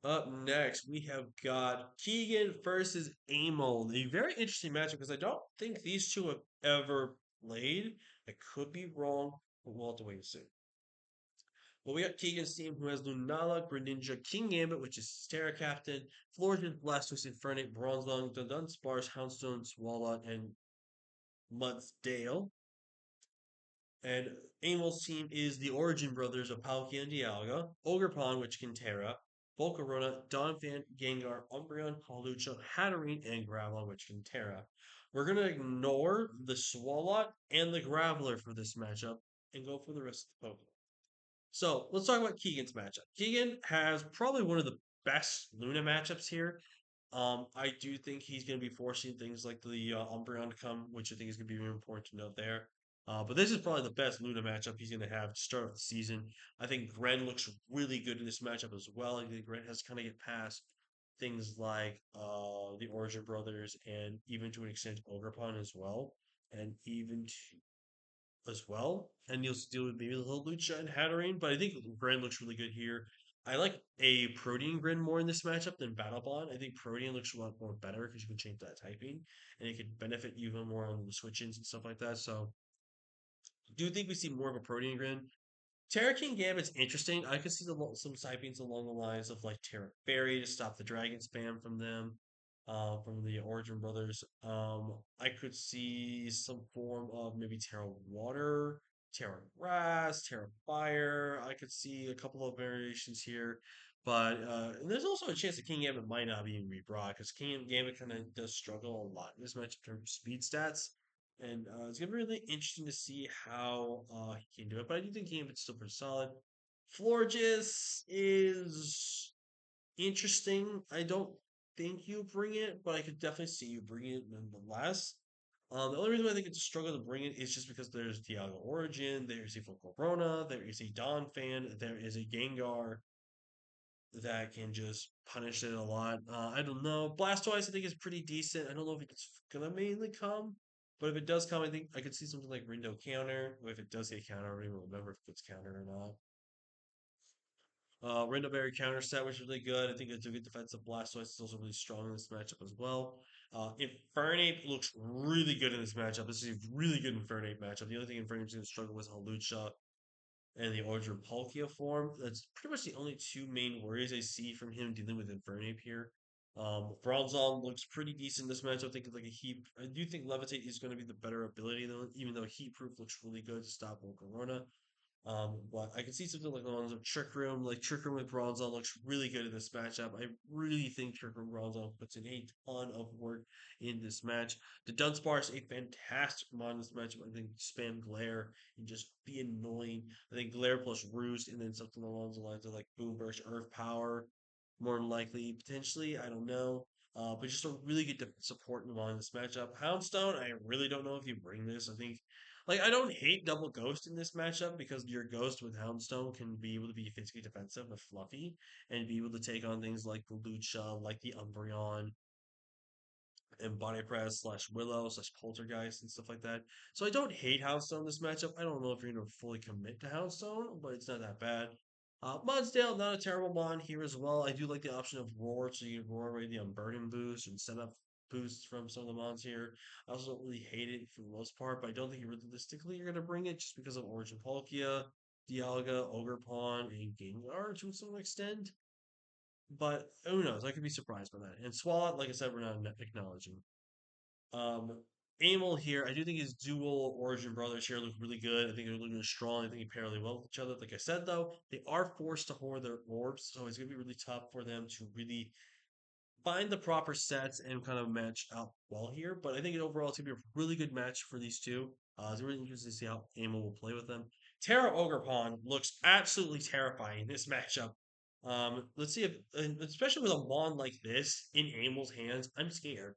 Up next, we have got Keegan versus Amol. A very interesting matchup because I don't think these two have ever played. I could be wrong, but we'll have to wait and see. Well, we got Keegan's team who has Lunala, Greninja, King Gambit, which is his Terra Captain, Florian, Blastoise, Infernape, Bronzong, Dunsparce, Houndstone, Swalot, and Mudsdale. And Amol's team is the Origin Brothers of Palkia and Dialga, Ogerpon, which can Terra, Volcarona, Donphan, Gengar, Umbreon, Hawlucha, Hatterene, and Graveler, which can Terra. We're going to ignore the Swalot and the Graveler for this matchup and go for the rest of the Pokemon. So let's talk about Keegan's matchup. Keegan has probably one of the best Luna matchups here. I do think he's going to be forcing things like the Umbreon to come, which I think is going to be very important to note there. But this is probably the best Luna matchup he's going to have to start off the season. I think Gren looks really good in this matchup as well. I think Gren has kind of get past things like the Origin Brothers and even to an extent Ogrepon as well, and even as well. And you'll deal with maybe a little Lucha and Hatterene, but I think Gren looks really good here. I like a Protean Grin more in this matchup than Battlebond. I think Protean looks a lot more better because you can change that typing, and it could benefit you even more on the switch-ins and stuff like that. So, do you think we see more of a Protean Grin? Terra King Gambit's interesting. I could see some typings along the lines of like Terra Fairy to stop the dragon spam from the Origin Brothers. I could see some form of maybe Terra Water, Terra Grass, Terra Fire. I could see a couple of variations here. But and there's also a chance that King Gambit might not be rebrought because King Gambit kind of does struggle a lot in this match in terms of speed stats. And it's gonna be really interesting to see how he can do it. But I do think Gambit's still pretty solid. Florges is interesting. I don't think you bring it, but I could definitely see you bringing it nonetheless. The only reason why I think it's a struggle to bring it is just because there's Dialga Origin, there's a Corona, there is a Donphan, there is a Gengar that can just punish it a lot. I don't know. Blastoise, I think, is pretty decent. I don't know if it's gonna mainly come, but if it does come, I think I could see something like Rindo counter. Or if it does get counter, I don't even remember if it's counter or not. Rindo Berry counter set was really good. I think it's a good defensive Blastoise. It's also really strong in this matchup as well. Infernape looks really good in this matchup. This is a really good Infernape matchup. The only thing Infernape's going to struggle with is Hawlucha and the Origin Palkia form. That's pretty much the only two main worries I see from him dealing with Infernape here. Bronzong looks pretty decent in this match. I think like a heat. I do think Levitate is going to be the better ability though, even though Heat Proof looks really good to stop Corona. But I can see something like the ones of Trick Room, like Trick Room with Bronzong looks really good in this matchup. I really think Trick Room Bronzong puts in a ton of work in this match. The Dunsparce is a fantastic mod in this matchup. I think spam Glare and just be annoying. I think Glare plus Roost and then something along the lines of like Boom Burst, Earth Power, more than likely, potentially. I don't know. But just a really good support mod in this matchup. Houndstone, I really don't know if you bring this. I think Like I don't hate double ghost in this matchup because your ghost with Houndstone can be able to be physically defensive with Fluffy and be able to take on things like the Lucha, like the Umbreon, and Body Press slash Willow slash Poltergeist and stuff like that. So I don't hate Houndstone in this matchup. I don't know if you're going to fully commit to Houndstone, but it's not that bad. Mudsdale, not a terrible mon here as well. I do like the option of Roar, so you can Roar away the Unburden boost and set up boosts from some of the mons here. I also don't really hate it for the most part, but I don't think realistically you're going to bring it just because of Origin Palkia, Dialga, Ogre Pawn, and Gengar to some extent. But who knows? I could be surprised by that. And Swalot, like I said, we're not acknowledging. Um, Amel here, I do think his dual Origin brothers here look really good. I think they're looking really strong. I think they pair really well with each other. Like I said, though, they are forced to hoard their orbs, so it's going to be really tough for them to really find the proper sets and kind of match out well here. But I think overall it's going to be a really good match for these two. It's really interesting to see how Amel will play with them. Terra Ogerpon looks absolutely terrifying in this matchup. Let's see if, especially with a Mon like this in Amel's hands, I'm scared.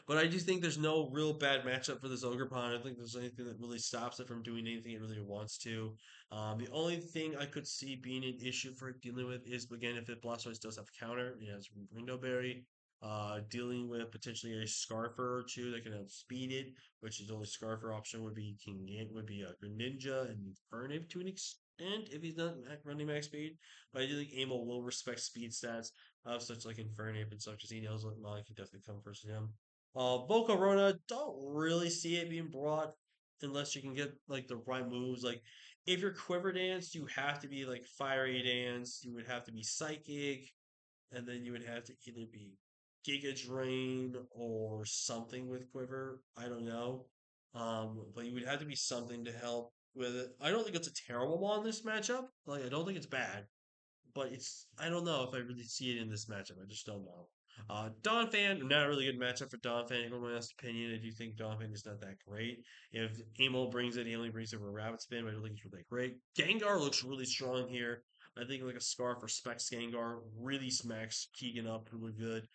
But I do think there's no real bad matchup for this Ogre Pawn. I don't think there's anything that really stops it from doing anything it really wants to. The only thing I could see being an issue for it dealing with is, again, if it Blastoise does have counter, it has Window Berry. Dealing with potentially a Scarfer or two that can outspeed it, which is the only Scarfer option would be would be a Greninja and Infernape to an extent if he's not running max speed. But I do think Amo will respect speed stats of such like Infernape and such as he knows what Molly can definitely come first to him. Volcarona, don't really see it being brought unless you can get like the right moves. Like if you're Quiver Dance, you have to be like Fiery Dance, you would have to be Psychic, and then you would have to either be Giga Drain or something with Quiver. I don't know. But you would have to be something to help with it. I don't think it's a terrible one in this matchup. Like I don't think it's bad, but it's I don't know if I really see it in this matchup. I just don't know. Donphan, not a really good matchup for Donphan. In my honest opinion, I do think Donphan is not that great. If Amo brings it, he only brings it with a Rabbit Spin, but I don't think it's really great. Gengar looks really strong here. I think like a Scarf or Specs Gengar really smacks Keegan up really good.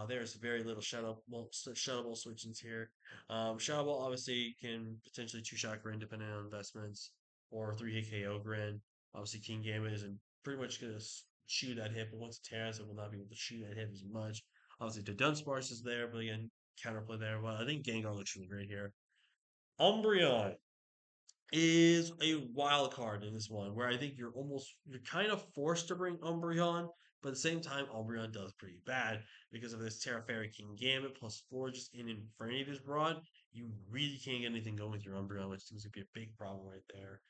There's very little Shadow Ball switchings here. Shadow Ball obviously can potentially two-shot Grin depending on investments or 3-hit KO Grin. Obviously, King Gambit isn't pretty much going to shoot that hit, but once it tears, it will not be able to shoot that hit as much. Obviously, the Dunsparce is there, but again, counterplay there. But I think Gengar looks really great here. Umbreon is a wild card in this one, where I think you're kind of forced to bring Umbreon, but at the same time, Umbreon does pretty bad because of this Terra Fairy King Gambit plus Forge in Infinity is broad. You really can't get anything going with your Umbreon, which seems to be a big problem right there.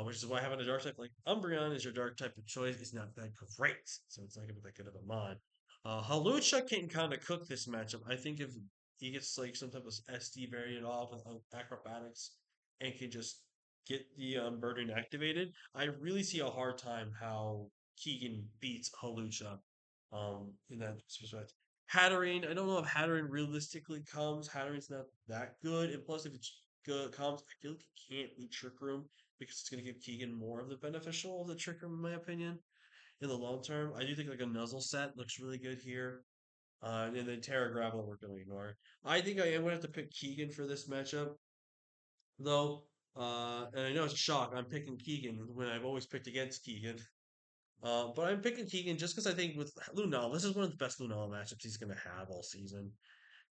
Which is why having a dark type like Umbreon is your dark type of choice is not that great. So it's not going to be that good of a mod. Halucha can kind of cook this matchup. I think if he gets like some type of SD variant off with acrobatics and can just get the burden activated, I really see a hard time how Keegan beats Halucha in that respect. Hatterene, I don't know if Hatterene realistically comes. Hatterene's not that good. And plus, if it's good comes, I feel like he can't beat Trick Room because it's going to give Keegan more of the beneficial of the Trick Room, in my opinion, in the long term. I do think like a Nuzzle set looks really good here. And then Terra Gravel we're going to ignore. I think I am going to have to pick Keegan for this matchup, though. And I know it's a shock. I'm picking Keegan when I've always picked against Keegan. But I'm picking Keegan just because I think with Lunala, this is one of the best Lunala matchups he's going to have all season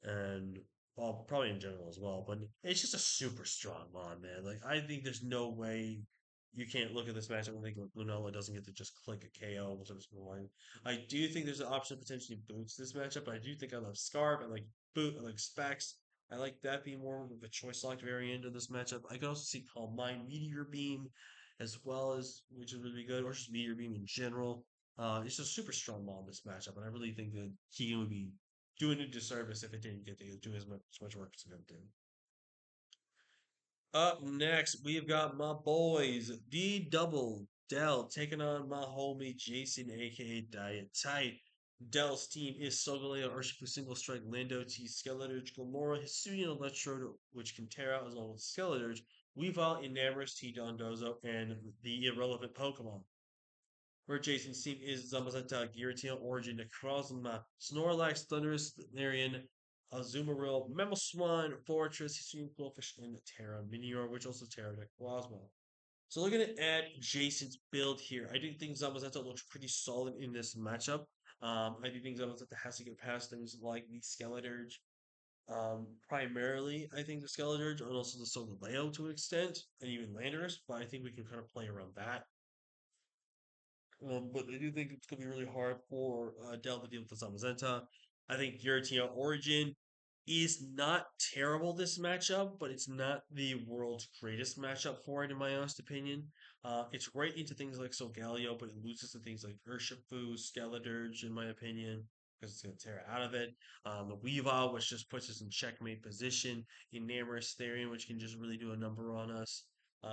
and well, probably in general as well. But it's just a super strong mod, man. Like I think there's no way you can't look at this matchup and think Lunella doesn't get to just click a KO with this one. I do think there's an option to potentially boots this matchup, but I do think I love Scarf. I like boot. I like Specs. I like that being more of a choice locked variant of this matchup. I could also see Calm Mind Meteor Beam as well as which is really good, or just Meteor Beam in general. It's a super strong mod in this matchup, and I really think that Keegan would be doing a disservice if it didn't get to do as much work as it did. Up next, we've got my boys, D Double Dell, taking on my homie Jason, aka Diet Tight. Dell's team is Solgaleo, Urshifu, Single Strike, Lando T, Skeletorge, Gamora, Hisuian Electrode, which can tear out as well as Skeletorge, Weavile, Enamorous, T Dondozo, and the irrelevant Pokemon. Where Jason's team is Zamazenta, Giratina, Origin, Necrozma, Snorlax, Thundurus, Larian, Azumarill, Mamoswine, Fortress, Hisuian Quillfish, and Terra Minior, which also Terra Necrozma. So looking at Jason's build here, I do think Zamazenta looks pretty solid in this matchup. I do think Zamazenta has to get past things like the Skeleturge. Primarily, I think the Skeleturge and also the Solgaleo to an extent, and even Landorus, but I think we can kind of play around that. But I do think it's going to be really hard for Dell to deal with the Zamazenta. I think Giratina Origin is not terrible this matchup, but it's not the world's greatest matchup for it, in my honest opinion. It's right into things like Solgaleo, but it loses to things like Urshifu, Skeledirge, in my opinion, because it's going to tear it out of it. The Weavile, which just puts us in checkmate position. Enamorous Therian, which can just really do a number on us.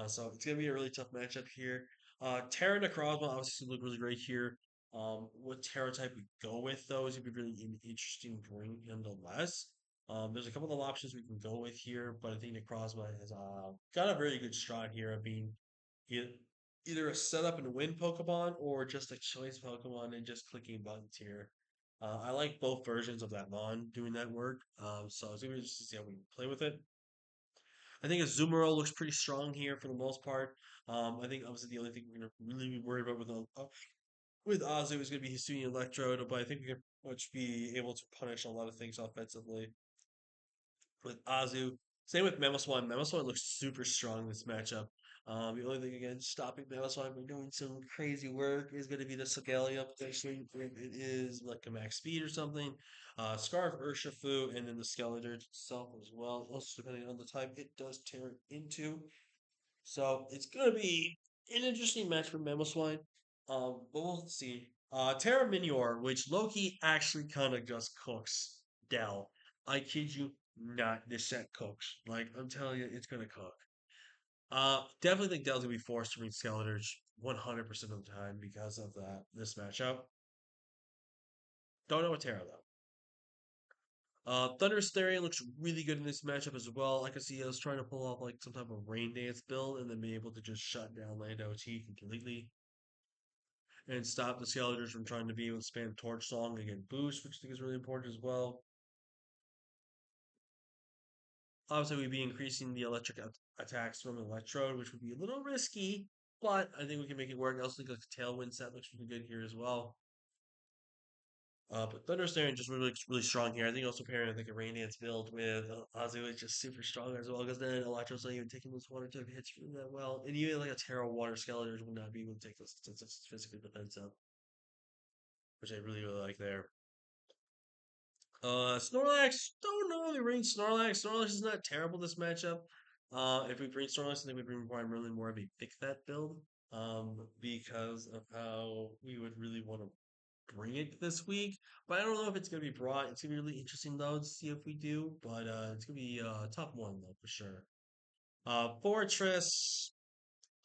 So it's going to be a really tough matchup here. Terra Necrozma obviously look really great here. What Terra type we go with, though, is going to be really interesting bring nonetheless. There's a couple of options we can go with here, but I think Necrozma has got a very good shot here of being e- either a setup and win Pokemon or just a choice Pokemon and just clicking buttons here. I like both versions of that Mon doing that work, so it's going to be interesting to see how we play with it. I think Azumarill looks pretty strong here for the most part. I think obviously the only thing we're going to really be worried about with Azu is going to be Hisuian Electrode, but I think we can much be able to punish a lot of things offensively with Azu. Same with Mamoswine. Mamoswine looks super strong in this matchup. The only thing again stopping Mamoswine from doing some crazy work is going to be the Solgaleo potentially if it is like a max speed or something. Scarf Urshifu and then the Skeletor itself as well. Also depending on the type it does tear it into. So it's gonna be an interesting match for Mamoswine. But we'll see. Terra Minior, which Loki actually kind of just cooks Dell. I kid you not, this set cooks. Like I'm telling you, it's gonna cook. Definitely think Dell's gonna be forced to read Skeletor 100% of the time because of that this matchup. Don't know what Terra though. Thunderous Therian looks really good in this matchup as well. I could see us trying to pull off like some type of rain dance build and then be able to just shut down Land OT completely and stop the Skeletors from trying to be able to spam Torch Song and get boost, which I think is really important as well. Obviously, we'd be increasing the electric attacks from Electrode, which would be a little risky, but I think we can make it work. I also think like the Tailwind set looks really good here as well. But Thunder Stare just really strong here. I think also pairing like a Rain Dance build with Azu is just super strong as well because then Electro's not even taking those water type hits really that well. And even like a Terra Water Skeletor would not be able to take those since it's physically defensive, which I really like there. Snorlax, don't know the range Snorlax. Snorlax is not terrible this matchup. If we bring Snorlax, I think we bring primarily more of a pick that build. Because of how we would really want to bring it this week. But I don't know if it's gonna be brought. It's gonna be really interesting though to see if we do. But it's gonna be top one though for sure. Fortress.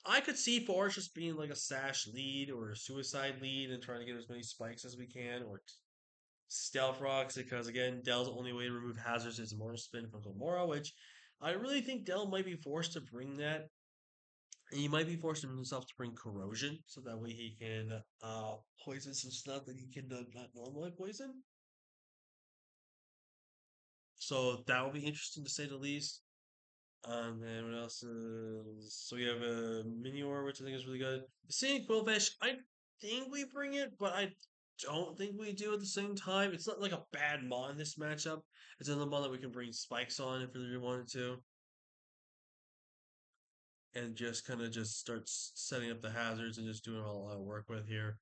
I could see Fortress being like a sash lead or a suicide lead and trying to get as many spikes as we can, or Stealth Rocks because again, Dell's only way to remove hazards is Immortal Spin from Gomorrah, which I really think Dell might be forced to bring that. And he might be forcing himself to bring Corrosion, so that way he can poison some stuff that he can not normally poison. So that will be interesting to say the least. And then what else is so we have a Minior, which I think is really good. Seeing Quillfish, I think we bring it, but I don't think we do at the same time. It's not like a bad mon in this matchup. It's another mon that we can bring spikes on if we really wanted to. And just kind of just start setting up the hazards and just doing all I work with here.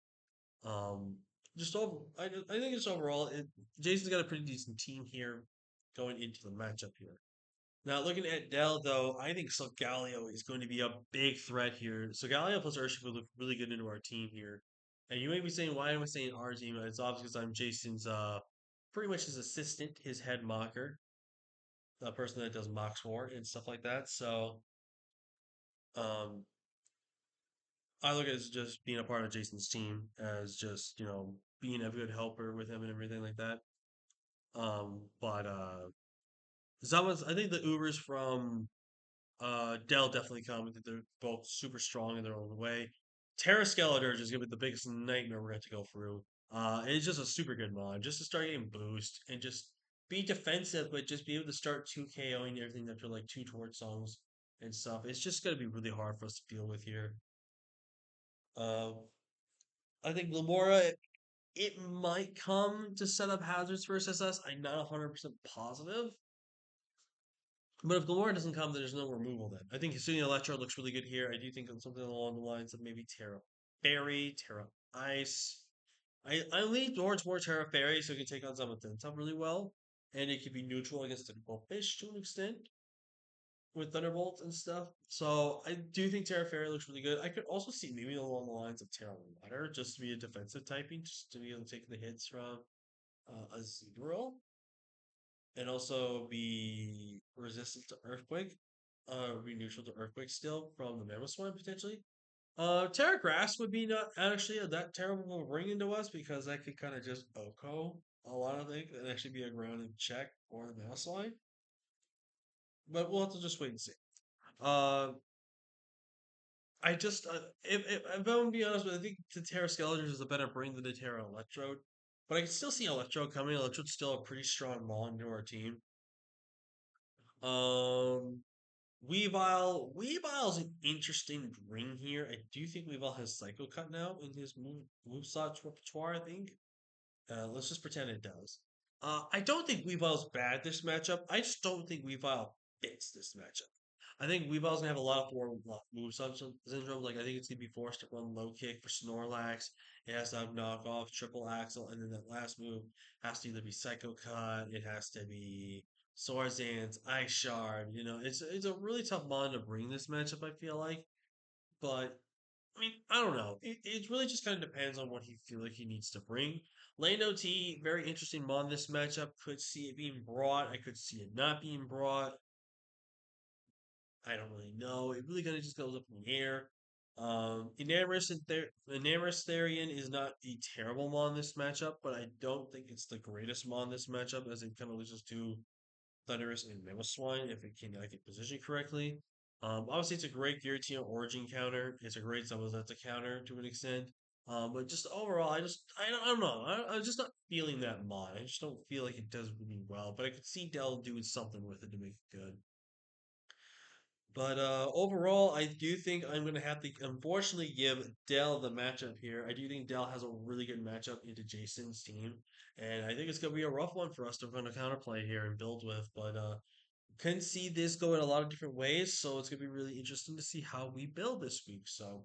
Um, just over, I think it's overall, Jason's got a pretty decent team here going into the matchup here. Now, looking at Dell, though, I think Solgaleo is going to be a big threat here. Solgaleo plus Urshifu would look really good into our team here. And you may be saying, why am I saying our team? It's obvious because I'm Jason's, pretty much his assistant, his head mocker, the person that does mocks war and stuff like that. So, um, I look at it as just being a part of Jason's team, as just, being a good helper with him and everything like that. But I think the Ubers from Dell definitely come. I think they're both super strong in their own way. Terra Skeletor is going to be the biggest nightmare we're going to go through. It's just a super good mod. Just to start getting boost and just be defensive, but just be able to start 2KOing everything after like two torch songs and stuff. It's just gonna be really hard for us to deal with here. Uh, I think Lamora, it might come to set up hazards versus us. I'm not 100% positive. But if Galore doesn't come, then there's no removal then. I think Hisuian Electro looks really good here. I do think of something along the lines of maybe Terra Fairy, Terra Ice. I lean towards more Terra Fairy so it can take on some of Thuntup really well. And it can be neutral against Thunderbolt Fish to an extent with Thunderbolt and stuff. So I do think Terra Fairy looks really good. I could also see maybe along the lines of Terra Water just to be a defensive typing, just to be able to take the hits from a Zedril and also be resistant to Earthquake, be neutral to Earthquake still from the Mammoth potentially. Terra Grass would be not actually that terrible ring into us because that could kind of just OHKO a lot of things and actually be a grounded check or the Mammoth but we'll have to just wait and see. Uh, I just if I'm gonna be honest with you, I think the Terra Skeletors is a better bring than the Terra Electrode, but I can still see Electrode coming. Electrode's still a pretty strong mon to our team. Um, Weavile's an interesting bring here. I do think Weavile has Psycho Cut now in his moveset repertoire, I think. Let's just pretend it does. I don't think Weavile's bad this matchup. I just don't think Weavile fits this matchup. I think Weavile's gonna have a lot of four move syndrome. Like I think it's gonna be forced to run low kick for Snorlax. It has to have knockoff, triple axle, and then that last move has to either be Psycho Cut, it has to be Swordsdance, Ice Shard. It's a really tough mon to bring this matchup. I feel like, but I mean, I don't know. It really just kind of depends on what he feel like he needs to bring. Lane OT, very interesting mon this matchup. Could see it being brought. I could see it not being brought. I don't really know. It really kind of just goes up in the air. Enamorous Therian is not a terrible mon this matchup, but I don't think it's the greatest mon this matchup as it kind of loses to Thunderous and Mamoswine if it can get positioned correctly. Obviously, it's a great Giratina Origin counter. It's a great Zamazenta counter to an extent. But just overall, I don't know. I'm just not feeling that mod. I just don't feel like it does really well. But I could see Dell doing something with it to make it good. But overall, I do think I'm going to have to unfortunately give Dell the matchup here. I do think Dell has a really good matchup into Jason's team. And I think it's going to be a rough one for us to kind of counterplay here and build with. But can see this go in a lot of different ways, so it's gonna be really interesting to see how we build this week. So,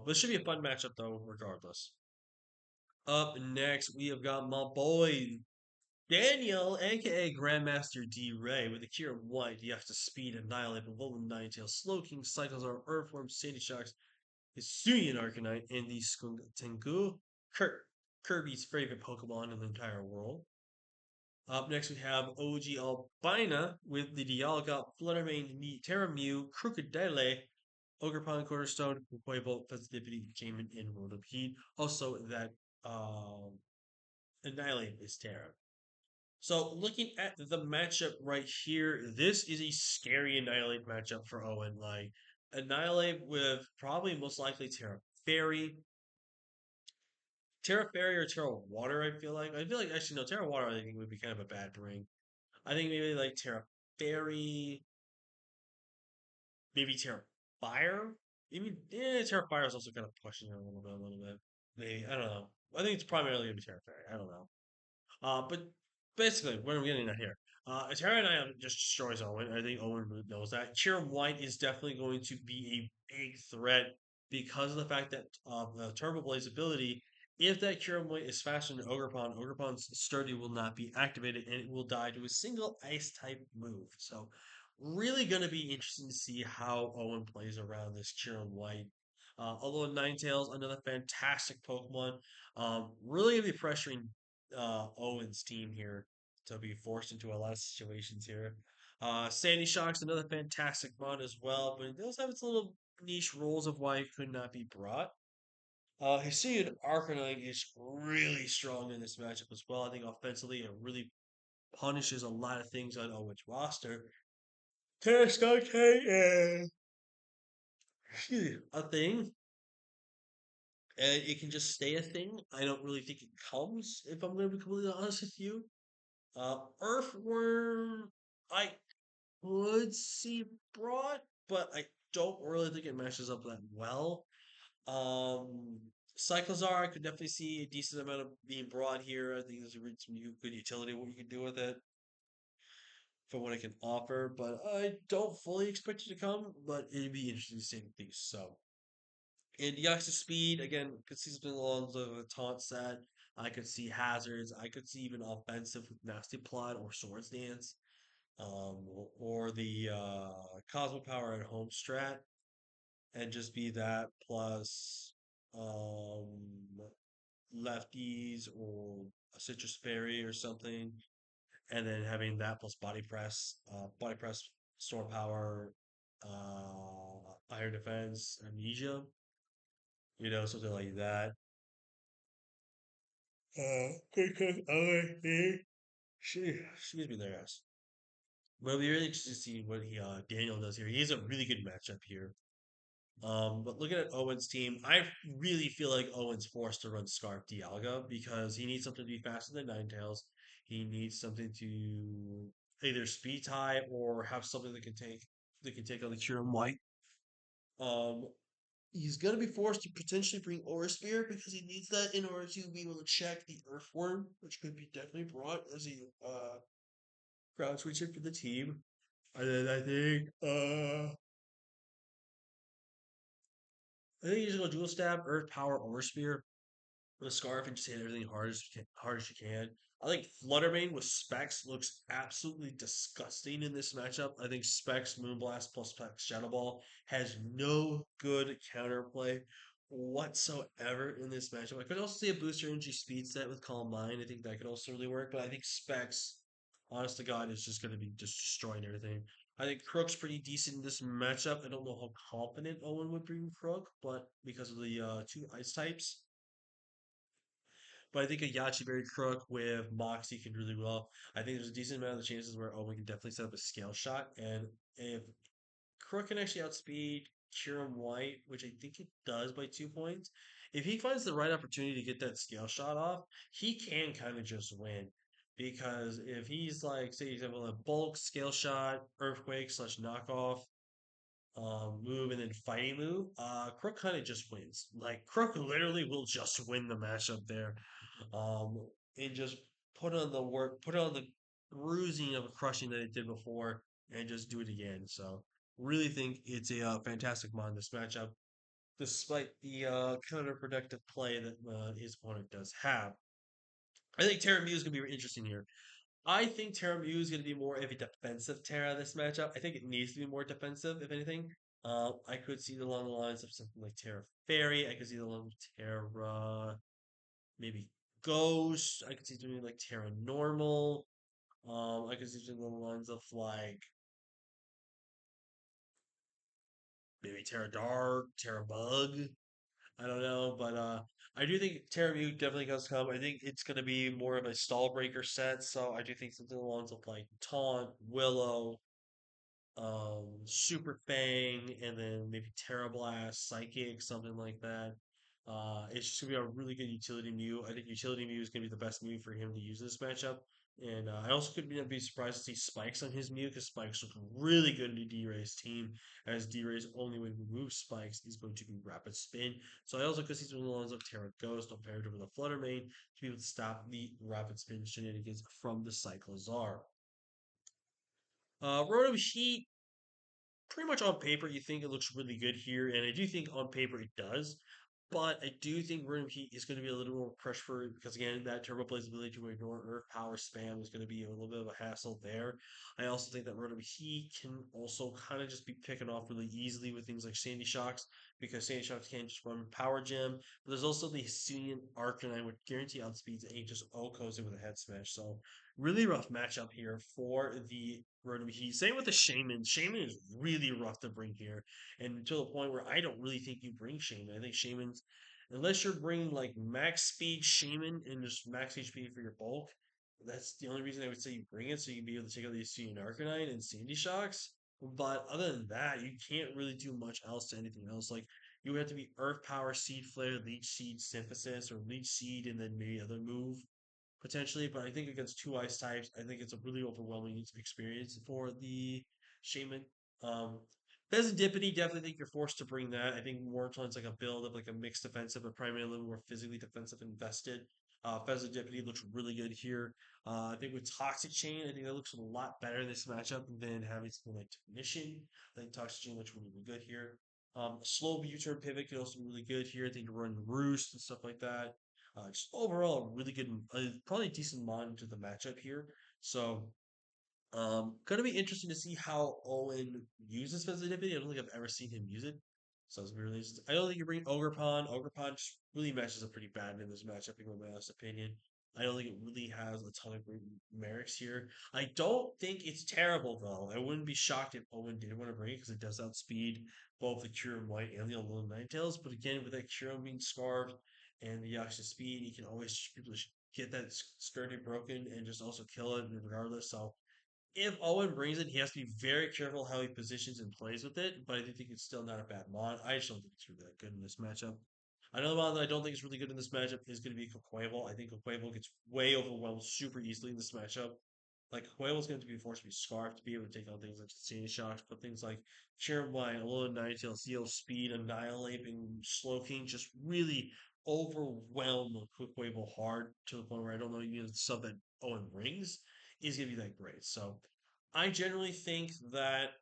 this should be a fun matchup though, regardless. Up next, we have got my boy Daniel, aka Grandmaster D Ray, with the Cure White. You have to speed annihilate the Golden Ninetale, Slow King, Cycles are Earthworm, Sandy Shocks, Hisuian Arcanine, and the Skunk Tengu, Kirby's favorite Pokemon in the entire world. Up next, we have OG Albina with the Dialga, Fluttermane, Terra Mew, Crocodile, Ogerpon, Cornerstone, Quavo, Festivity, Jamin, and World of Heat. Also, that Annihilate is Terra. So, looking at the matchup right here, this is a scary Annihilate matchup for Owen. Like, Annihilate with probably most likely Terra Fairy. Terra Fairy or Terra Water, I feel like. I feel like, actually, no, Terra Water, I think would be kind of a bad bring. I think maybe like Terra Fairy, maybe Terra Fire. Maybe Terra Fire is also kind of pushing it a little bit. Maybe I don't know. I think it's primarily gonna be Terra Fairy. I don't know. But basically, what are we getting at here? Terra and I just destroys Owen. I think Owen knows that. Cure White is definitely going to be a big threat because of the fact that the Turbo Blaze ability, if that Cure White is faster than Ogerpon, Ogerpon's Sturdy will not be activated and it will die to a single Ice type move. So, really going to be interesting to see how Owen plays around this Cure White. Although Ninetales, another fantastic Pokemon, really going to be pressuring Owen's team here to be forced into a lot of situations here. Sandy Shock's another fantastic mod as well, but it does have its little niche rules of why it could not be brought. Hisuian Arcanine is really strong in this matchup as well. I think offensively it really punishes a lot of things on Owen's roster. Terrascote is a thing, and it can just stay a thing. I don't really think it comes, if I'm going to be completely honest with you. Earthworm, I would see brought, but I don't really think it matches up that well. Um, Cyclozar, I could definitely see a decent amount of being brought here. I think there's a some good utility what you can do with it for what it can offer, but I don't fully expect it to come, but it'd be interesting to see things. So, and Yax's speed, again, could see something along the taunt set. I could see hazards. I could see even offensive with Nasty Plot or Swords Dance, or the Cosmo Power at home strat, and just be that plus um, lefties or a Citrus Fairy or something, and then having that plus body press, store power, iron defense, amnesia, something like that. Because I think, excuse me there, guys. But it'll be really interesting to see what he Daniel does here. He has a really good matchup here. But looking at Owen's team, I really feel like Owen's forced to run Scarf Dialga because he needs something to be faster than Ninetales. He needs something to either speed tie or have something that can take on the Curum White. Um, he's gonna be forced to potentially bring Aura Spear because he needs that in order to be able to check the Earthworm, which could be definitely brought as a ground switcher for the team. And then I think he's gonna dual stab, Earth Power, Aura Spear with a scarf and just hit everything hard as you can. I think Fluttermane with Specs looks absolutely disgusting in this matchup. I think Specs Moonblast plus Specs Shadow Ball has no good counterplay whatsoever in this matchup. I could also see a booster energy speed set with Calm Mind. I think that could also really work, but I think Specs, honest to God, is just going to be just destroying everything. I think Crook's pretty decent in this matchup. I don't know how confident Owen would bring Crook, but because of the two ice types, but I think a Yachiberry Crook with Moxie can really well. I think there's a decent amount of chances where Owen can definitely set up a scale shot. And if Crook can actually outspeed Kiram White, which I think it does by 2 points, if he finds the right opportunity to get that scale shot off, he can kind of just win. Because if he's like, say, he's having a bulk scale shot, earthquake slash knockoff, move and then fighting move, Crook kind of just wins. Like Crook literally will just win the matchup there, um, and just put on the work, put on the bruising of a crushing that it did before, and just do it again. So really think it's a fantastic mod in this matchup, despite the counterproductive play that his opponent does have. I think Terra Mew is going to be interesting here. I think Terra Mew is going to be more of a defensive Terra this matchup. I think it needs to be more defensive, if anything. I could see it along the lines of something like Terra Fairy. I could see it along Terra, maybe Ghost. I could see doing like Terra Normal. I could see doing along the lines of like maybe Terra Dark, Terra Bug. I don't know, but I do think Terra Mew definitely does come. I think it's going to be more of a stall breaker set, so I do think something along the lines of like Taunt, Willow, Super Fang, and then maybe Terra Blast, Psychic, something like that. It's just gonna be a really good utility Mew. I think utility Mew is gonna be the best Mew for him to use this matchup. And I also could be surprised to see Spikes on his Mew because Spikes look really good in the D-Ray's team. As D-Ray's only way to remove Spikes is going to be Rapid Spin. So I also could see some of the lines of Terra Ghost on paired with a Flutter Mane to be able to stop the Rapid Spin shenanigans from the Cyclozar. Rotom Heat, pretty much on paper, you think it looks really good here, and I do think on paper it does. But I do think Room Heat is going to be a little more pressure for it because again, that Turbo Play's ability to ignore Earth Power spam is going to be a little bit of a hassle there. I also think that Rotom Heat can also kind of just be picking off really easily with things like Sandy Shocks because Sandy Shocks can just run Power Gem. But there's also the Hisuian Arcanine with guarantee outspeeds and he just OHKOs it with a head smash. So really rough matchup here for the Rotom Heat. Same with the Shaman. Shaman is really rough to bring here, and to the point where I don't really think you bring Shaman. I think Shaman's, unless you're bringing like max speed Shaman and just max HP for your bulk, that's the only reason I would say you bring it, so you can be able to take out the Hisuian Arcanine and Sandy Shocks. But other than that, you can't really do much else to anything else. Like you would have to be Earth Power, Seed Flare, Leech Seed, Synthesis, or Leech Seed, and then maybe other move. potentially, but I think against two ice types, I think it's a really overwhelming experience for the Shaman. Um, Pheasantipity, definitely think you're forced to bring that. I think Wartorn's like a build of like a mixed defensive, but primarily a little more physically defensive invested. Pheasantipity looks really good here. I think with Toxic Chain, I think that looks a lot better in this matchup than having something like Technician. I think Toxic Chain looks really, really good here. Slow U-turn pivot can also be really good here. I think you run Roost and stuff like that. Just overall, a really good, probably a decent mod to the matchup here. So, gonna be interesting to see how Owen uses sensitivity. I don't think I've ever seen him use it. So it's really interesting. I don't think you bring Ogre Pawn. Ogre Pawn just really matches up pretty bad in this matchup, in my honest opinion. I don't think it really has a ton of great merits here. I don't think it's terrible though. I wouldn't be shocked if Owen did want to bring it because it does outspeed both the Cure White and the Little Ninetales. But again, with that Cure being scarved and the extra speed, you can always get that skirting broken and just also kill it regardless. So if Owen brings it, he has to be very careful how he positions and plays with it. But I do think it's still not a bad mod. I just don't think it's really that good in this matchup. Another mod that I don't think is really good in this matchup is going to be Coquable. I think Coquable gets way overwhelmed super easily in this matchup. Like Coquable is going to be forced to be scarfed to be able to take on things like Insane Shocks, but things like Cheer Wine, Alolan Ninetale, Seal Speed, Annihilate, and Slow King just really overwhelm Coquable hard to the point where I don't know even the sub that Owen brings is going to be that great. So I generally think that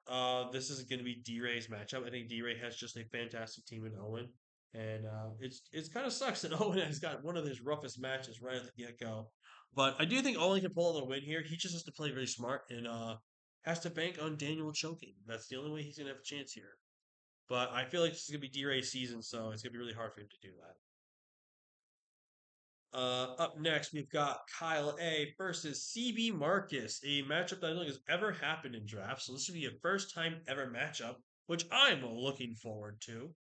this is going to be D-Ray's matchup. I think D-Ray has just a fantastic team in Owen, and it's kind of sucks that Owen has got one of his roughest matches right at the get-go. But I do think Owen can pull out a win here. He just has to play very smart and has to bank on Daniel choking. That's the only way he's going to have a chance here. But I feel like this is going to be D-Ray's season, so it's going to be really hard for him to do that. Up next, we've got Kyle A versus CB Marcus, a matchup that I don't think has ever happened in drafts. So this would be a first time ever matchup, which I'm looking forward to.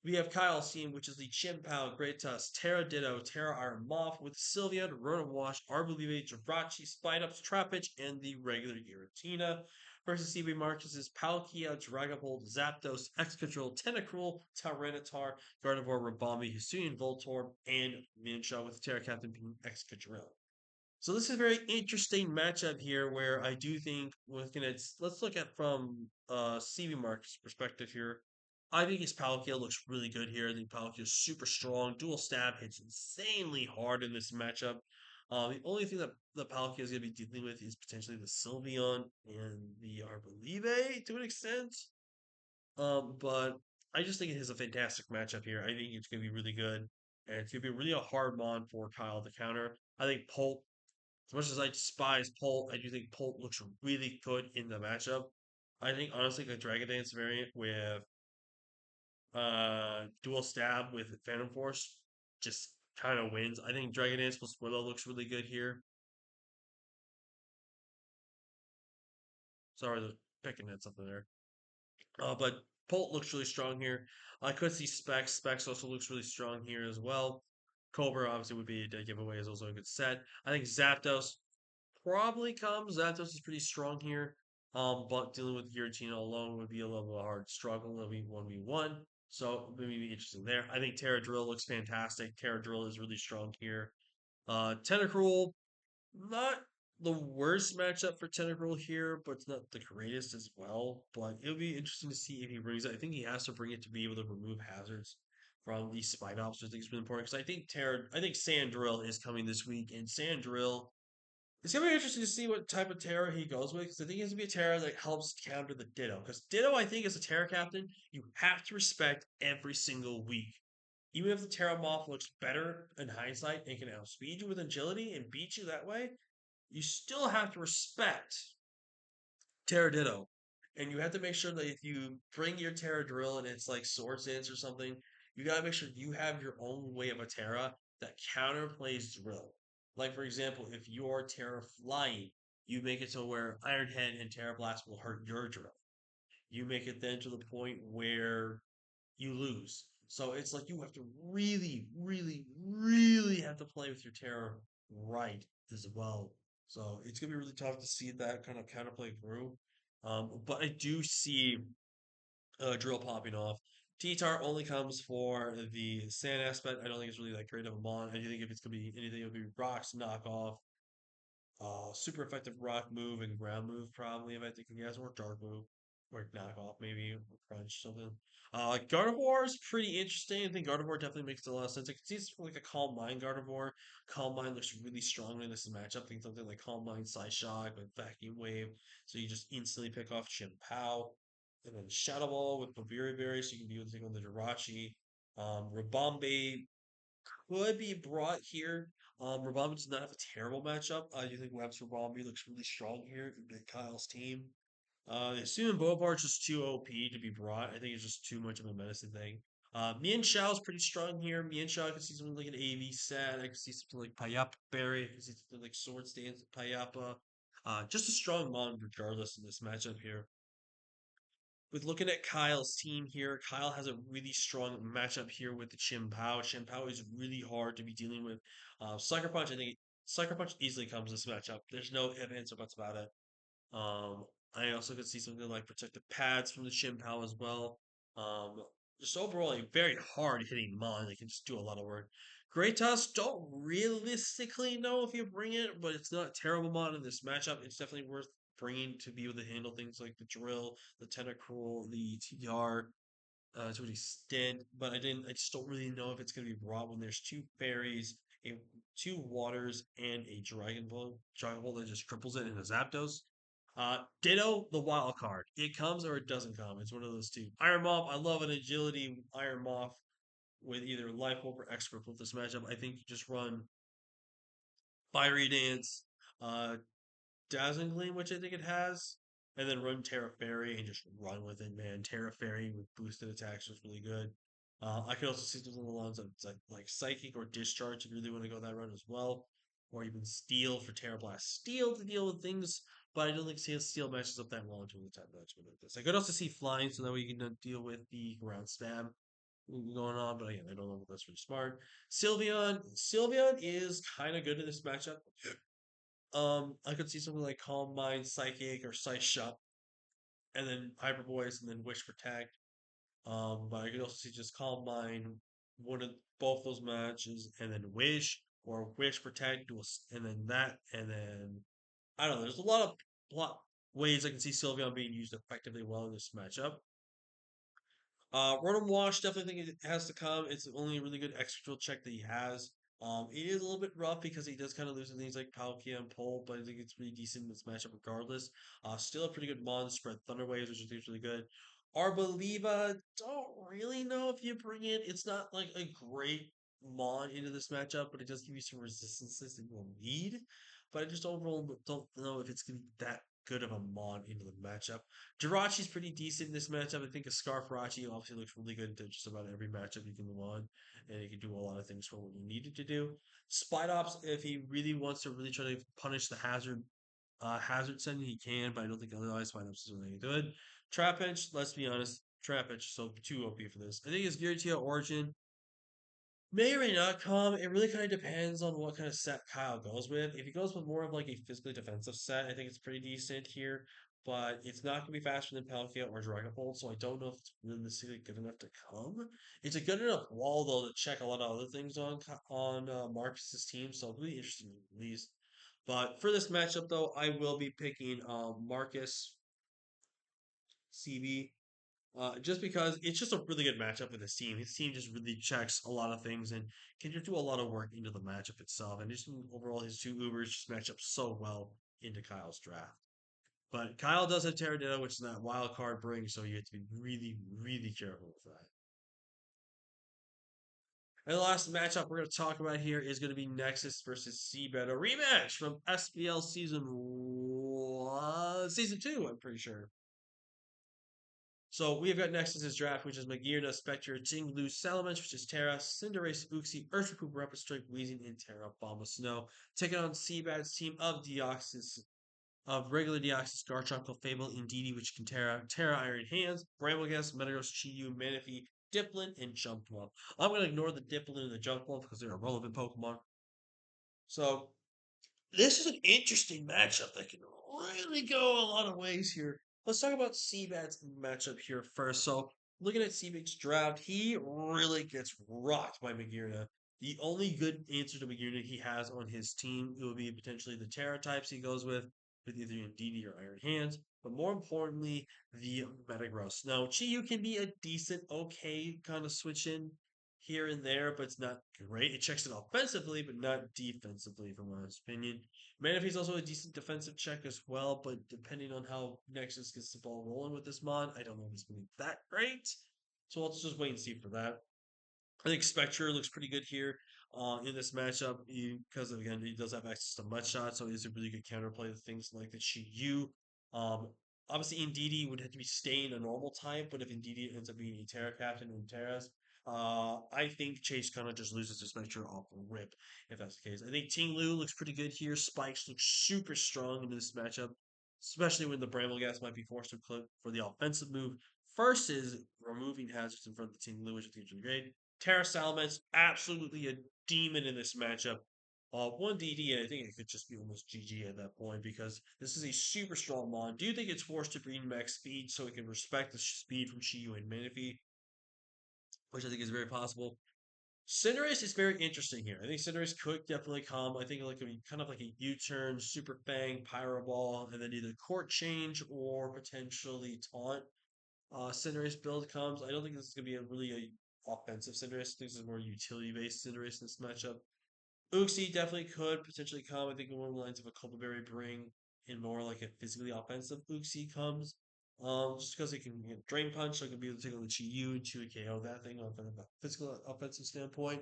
We have Kyle Seam, which is the Chimpao, Greatus, Terra Ditto, Terra Iron Moth with Sylveon, Rona Wash, Arbolive, Jirachi, Spinups, Trapinch, and the regular Giratina. Versus CB Marcus's Palkia, Dragapult, Zapdos, Excadrill, Tentacruel, Tyranitar, Gardevoir, Rabombi, Hisuian Voltorb, and Minshaw with Terra Captain being Excadrill. So this is a very interesting matchup here where I do think looking at let's look at from CB Mark's perspective here. I think his Palkia looks really good here. I think Palkia is super strong. Dual stab hits insanely hard in this matchup. The only thing that the Palkia is going to be dealing with is potentially the Sylveon and the Arbolive to an extent. But I just think it is a fantastic matchup here. I think it's going to be really good. And it's going to be really a hard mon for Kyle to counter. I think Polt as much as I despise Polt, I do think Polt looks really good in the matchup. I think honestly the Dragon Dance variant with dual stab with Phantom Force just kind of wins. I think Dragon Dance plus Willow looks really good here. Sorry, the picking at something there. But Polt looks really strong here. I could see Specs. Specs also looks really strong here as well. Cobra obviously would be a dead giveaway, is also a good set. I think Zapdos probably comes. Zapdos is pretty strong here. But dealing with Giratina alone would be a little bit of a hard struggle. It'll be 1v1. So maybe be interesting there. I think Terra Drill looks fantastic. Terra Drill is really strong here. Tentacruel, not the worst matchup for Tentacruel here, but it's not the greatest as well. But it'll be interesting to see if he brings it. I think he has to bring it to be able to remove hazards from these Spinops, which I think is really important. Because I think Sandrill is coming this week, and Sandrill it's gonna be interesting to see what type of Terra he goes with because I think it's gonna be a Terra that helps counter the Ditto. Because Ditto, I think, as a Terra captain, you have to respect every single week. Even if the Terra Moth looks better in hindsight and can outspeed you with agility and beat you that way, you still have to respect Terraditto. And you have to make sure that if you bring your Terra Drill and it's like Sword Dance or something, you gotta make sure you have your own way of a Terra that counterplays Drill. Like for example, if you're Terra Flying, you make it so where Iron Head and Terra Blast will hurt your Drill. You make it then to the point where you lose. So it's like you have to really, really, really have to play with your Terra right as well. So it's gonna be really tough to see that kind of counterplay through. But I do see drill popping off. T-Tar only comes for the sand aspect. I don't think it's really that great of a mon. I do think if it's gonna be anything, it'll be rocks knockoff. Super effective rock move and ground move probably if I think he has more dark move or knockoff maybe or crunch something. Gardevoir is pretty interesting. I think Gardevoir definitely makes a lot of sense. I can see it's like a Calm Mind Gardevoir. Calm Mind looks really strong in this matchup. I think something like Calm Mind, Psy Shock, like Vacuum Wave, so you just instantly pick off Chim Pao. And then Shadow Ball with Paviri Berry, so you can deal with on the Jirachi. Rabombe could be brought here. Rabambi does not have a terrible matchup. I do think Web's Rabambi looks really strong here in Kyle's team. Assuming Bobart's just too OP to be brought. I think it's just too much of a medicine thing. Mian Shao's pretty strong here. Mian Shao, I can see something like an AV set. I can see something like Payapa Berry. I can see something like Sword Stance Payapa. Just a strong mon regardless in this matchup here. With looking at Kyle's team here, Kyle has a really strong matchup here with the Chim Pao. Chim Pao is really hard to be dealing with. Sucker Punch, I think Sucker Punch easily comes this matchup. There's no ifs, ands, or buts about it. Um, I also could see something like protective pads from the Chim Pao as well. Um, just overall a very hard hitting mon. They can just do a lot of work. Greytas don't realistically know if you bring it, but it's not a terrible mon in this matchup. It's definitely worth bringing to be able to handle things like the drill, the tentacruel, the TR to an extent. But I just don't really know if it's going to be brought when there's two fairies, a two waters, and a Dragon Ball that just triples it in a Zapdos. Ditto the wild card. It comes or it doesn't come. It's one of those two. Iron Moth. I love an agility Iron Moth with either Life Orb or Expert with this matchup. I think you just run Fiery Dance, uh, Dazzling Gleam, which I think it has, and then run Terra Fairy and just run with it, man. Terra Fairy with boosted attacks was really good. I could also see something along the lines of like Psychic or Discharge if you really want to go that run as well, or even Steel for Terra Blast Steel to deal with things. But I don't think Steel matches up that well into the type match like this. I could also see Flying, so that way you can deal with the ground spam going on. But again, I don't know if that's really smart. Sylveon is kind of good in this matchup. I could see something like Calm Mind, Psychic, or Sight Shot, and then Hyper Voice, and then Wish Protect. But I could also see just Calm Mind, one of both those matches, and then Wish or Wish Protect, and then that, and then I don't know. There's a lot ways I can see Sylveon being used effectively well in this matchup. Rotom Wash, definitely think it has to come. It's the only really good extra check that he has. It is a little bit rough because he does kind of lose to things like Palkia and Pole, but I think it's pretty decent in this matchup regardless. Still a pretty good mon spread Thunder Waves, which I think is really good. Arboliva, don't really know if you bring it. It's not like a great mon into this matchup, but it does give you some resistances that you'll need. But I just overall don't know if it's going to be that good of a mon into the matchup. Jirachi's pretty decent in this matchup. I think a Scarfarachi obviously looks really good into just about every matchup you can move on, and he can do a lot of things for what you needed to do. Spidops, if he really wants to really try to punish the hazard sending, he can, but I don't think otherwise Spidops is really good. Trapinch, let's be honest, Trapinch so too OP for this. I think his Giratina Origin may or may not come. It really kind of depends on what kind of set Kyle goes with. If he goes with more of like a physically defensive set, I think it's pretty decent here. But it's not going to be faster than Palkia or Dragapult, so I don't know if it's realistically good enough to come. It's a good enough wall though to check a lot of other things on Marcus's team, so it'll be interesting at least. But for this matchup though, I will be picking Marcus CB just because it's just a really good matchup with his team. His team just really checks a lot of things and can just do a lot of work into the matchup itself. And just overall, his two Ubers just match up so well into Kyle's draft. But Kyle does have Terradina, which is that wild card brings, so you have to be really, really careful with that. And the last matchup we're going to talk about here is going to be Nexus versus Seabed, a rematch from SBL season 2, I'm pretty sure. So we've got Nexus's draft, which is Magirna, Spectre, Jinglu, Salamence, which is Terra, Cinderace, Uxie, Urshifu, Rapid Strike, Weezing, and Terra Bomba Snow. Taking on Seabad's team of Deoxys, of regular Deoxys, Garchomp, Fable, Indeedee, which can Terra Iron Hands, Brambleghast, Metagross, Chiyu, Manaphy, Dipplin, and Jumpluff. I'm going to ignore the Dipplin and the Jumpluff because they're irrelevant Pokemon. So this is an interesting matchup that can really go a lot of ways here. Let's talk about Seabad's matchup here first. So looking at Seabig's draft, he really gets rocked by McGearna. The only good answer to McGearna he has on his team it would be potentially the Terra types he goes with either Indeedee or Iron Hands, but more importantly, the Metagross. Now, Chi-Yu can be a decent, okay kind of switch in here and there, but it's not great. It checks it offensively, but not defensively, from my opinion. Manaphy's also a decent defensive check as well, but depending on how Nexus gets the ball rolling with this mod, I don't know if it's going to be that great. So let's just wait and see for that. I think Spectre looks pretty good here in this matchup because again he does have access to mud shot, so he's a really good counterplay to things like the Chi-Yu. Um, Obviously Indeedee would have to be staying a normal type, but if Indeedee ends up being a Terra captain in Terras, I think Chase kind of just loses to Spectre off the rip if that's the case. I think Ting Lu looks pretty good here. Spikes look super strong in this matchup, especially when the Bramble might be forced to clip for the offensive move versus removing hazards in front of the Ting Lu, which I think is really great. Terra Salamence, absolutely a demon in this matchup. 1 DD, and I think it could just be almost GG at that point because this is a super strong mon. Do you think it's forced to bring max speed so it can respect the speed from Shiyu and Manaphy, which I think is very possible? Cinderace is very interesting here. I think Cinderace could definitely come. I think like a kind of like a U-turn, Super Fang, Pyro Ball, and then either court change or potentially taunt Cinderace build comes. I don't think this is going to be a really a offensive Cinderace. I think this is more utility based Cinderace in this matchup. Uxie definitely could potentially come. I think more along the lines of a Culpaberry Bring and more like a physically offensive Uxie comes. Just because it can Drain Punch, so it can be able to take on the Chi-Yu and 2 KO that thing on from a physical offensive standpoint.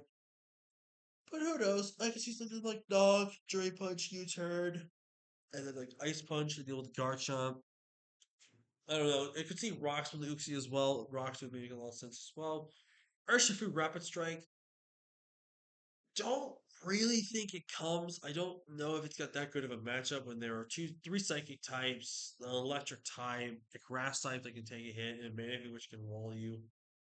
But who knows? I can see something like Dog, Drain Punch, U-turn, and then like Ice Punch to deal with Garchomp. I don't know. I could see Rocks from the Uxie as well. Rocks would make a lot of sense as well. Urshifu Rapid Strike. Don't really think it comes. I don't know if it's got that good of a matchup when there are three psychic types, an electric type, a grass type that can take a hit, and a Manaphy which can wall you.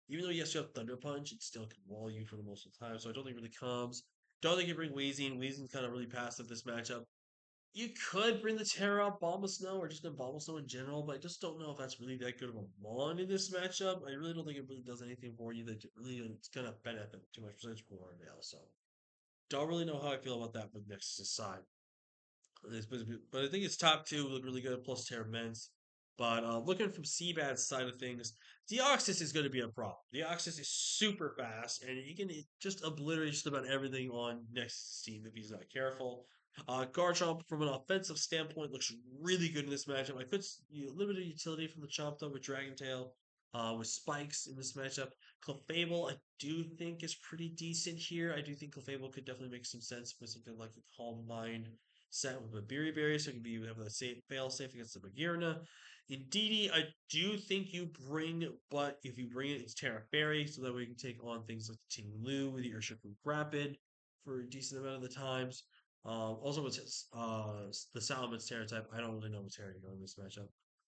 Even though yes, you have Thunder Punch, it still can wall you for the most of the time. So I don't think it really comes. Don't think you bring Weezing. Weezing's kind of really passive this matchup. You could bring the Terra up Snow or just Snow in general, but I just don't know if that's really that good of a mon in this matchup. I really don't think it really does anything for you that really it's gonna benefit too much percentage for Rivale. So don't really know how I feel about that with Nexus side. But I think its top two look really good, plus Terra Mens. But looking from Seabad's side of things, Deoxys is going to be a problem. Deoxys is super fast, and he can just obliterate just about everything on Nexus' team if he's not careful. Garchomp, from an offensive standpoint, looks really good in this matchup. I could limited utility from the Chomp though with Dragon Tail, with spikes in this matchup. Clefable, I do think is pretty decent here. I do think Clefable could definitely make some sense with something like a Calm Mind set with a Berry, so it can be have a safe fail safe against the Bagirna. Indeedee, I do think you bring, but if you bring it, it's Terra Fairy, so that we can take on things like the Ting Lu with the Urshifu Rapid for a decent amount of the times. Also, with the Salamence Terra type, I don't really know what Terra you go in this matchup.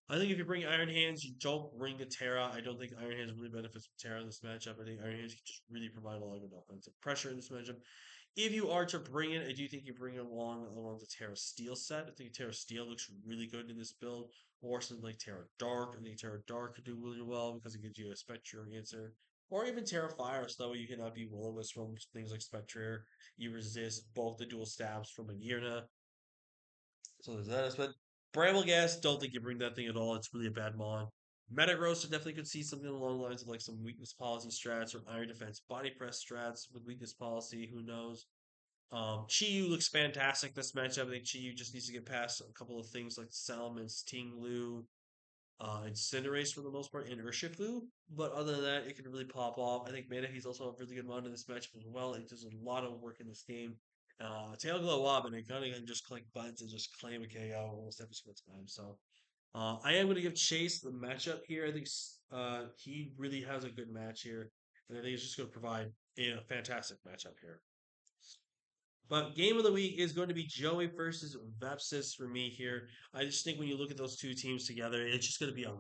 I think if you bring Iron Hands, you don't bring a Terra. I don't think Iron Hands really benefits from Terra in this matchup. I think Iron Hands can just really provide a lot of good offensive pressure in this matchup. If you are to bring it, I do think you bring it along the Terra Steel set. I think Terra Steel looks really good in this build. Or something like Terra Dark. I think Terra Dark could do really well because it gives you a Spectre answer. Or even Terra Fire, so that way you cannot be Will-O-Wisp from things like Spectre. You resist both the dual stabs from Agirna. So there's that aspect. Brambleghast, don't think you bring that thing at all. It's really a bad mon. Metagross, I definitely could see something along the lines of like some weakness policy strats or iron defense body press strats with weakness policy. Who knows? Chi-Yu looks fantastic this matchup. I think Chi-Yu just needs to get past a couple of things like Salamence, Ting Lu, Cinderace for the most part, and Urshifu. But other than that, it can really pop off. I think Manaphy's also a really good mod in this matchup as well. It does a lot of work in this game. Tail Glow Up, and it kind of can just click buttons and just claim a KO almost every single time. So I am going to give Chase the matchup here. I think he really has a good match here. And I think he's just going to provide a fantastic matchup here. But game of the week is going to be Joey versus Vepsis for me here. I just think when you look at those two teams together, it's just going to be a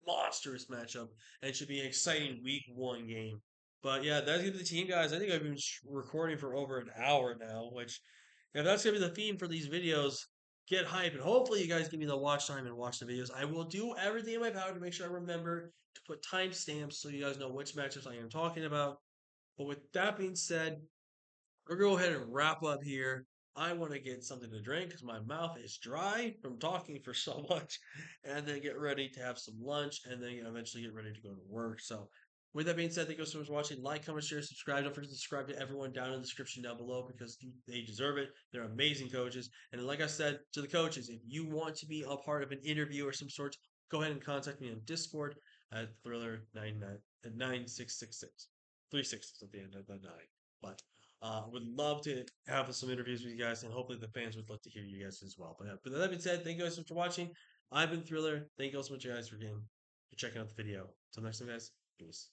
monstrous matchup, and it should be an exciting week 1 game. But yeah, that's gonna be the team, guys. I think I've been recording for over an hour now, which if that's gonna be the theme for these videos, get hype, and hopefully you guys give me the watch time and watch the videos. I will do everything in my power to make sure I remember to put timestamps so you guys know which matches I am talking about. But with that being said, we're gonna go ahead and wrap up here. I want to get something to drink because my mouth is dry from talking for so much, and then get ready to have some lunch, and then eventually get ready to go to work. So, with that being said, thank you so much for watching. Like, comment, share, subscribe. Don't forget to subscribe to everyone down in the description down below because they deserve it. They're amazing coaches. And like I said to the coaches, if you want to be a part of an interview or some sort, go ahead and contact me on Discord at Thriller99666. 3 6 at the end of the 9. But would love to have some interviews with you guys, and hopefully the fans would love to hear you guys as well. But that being said, thank you guys so much for watching. I've been Thriller. Thank you all so much, guys, for checking out the video. Until next time, guys. Peace.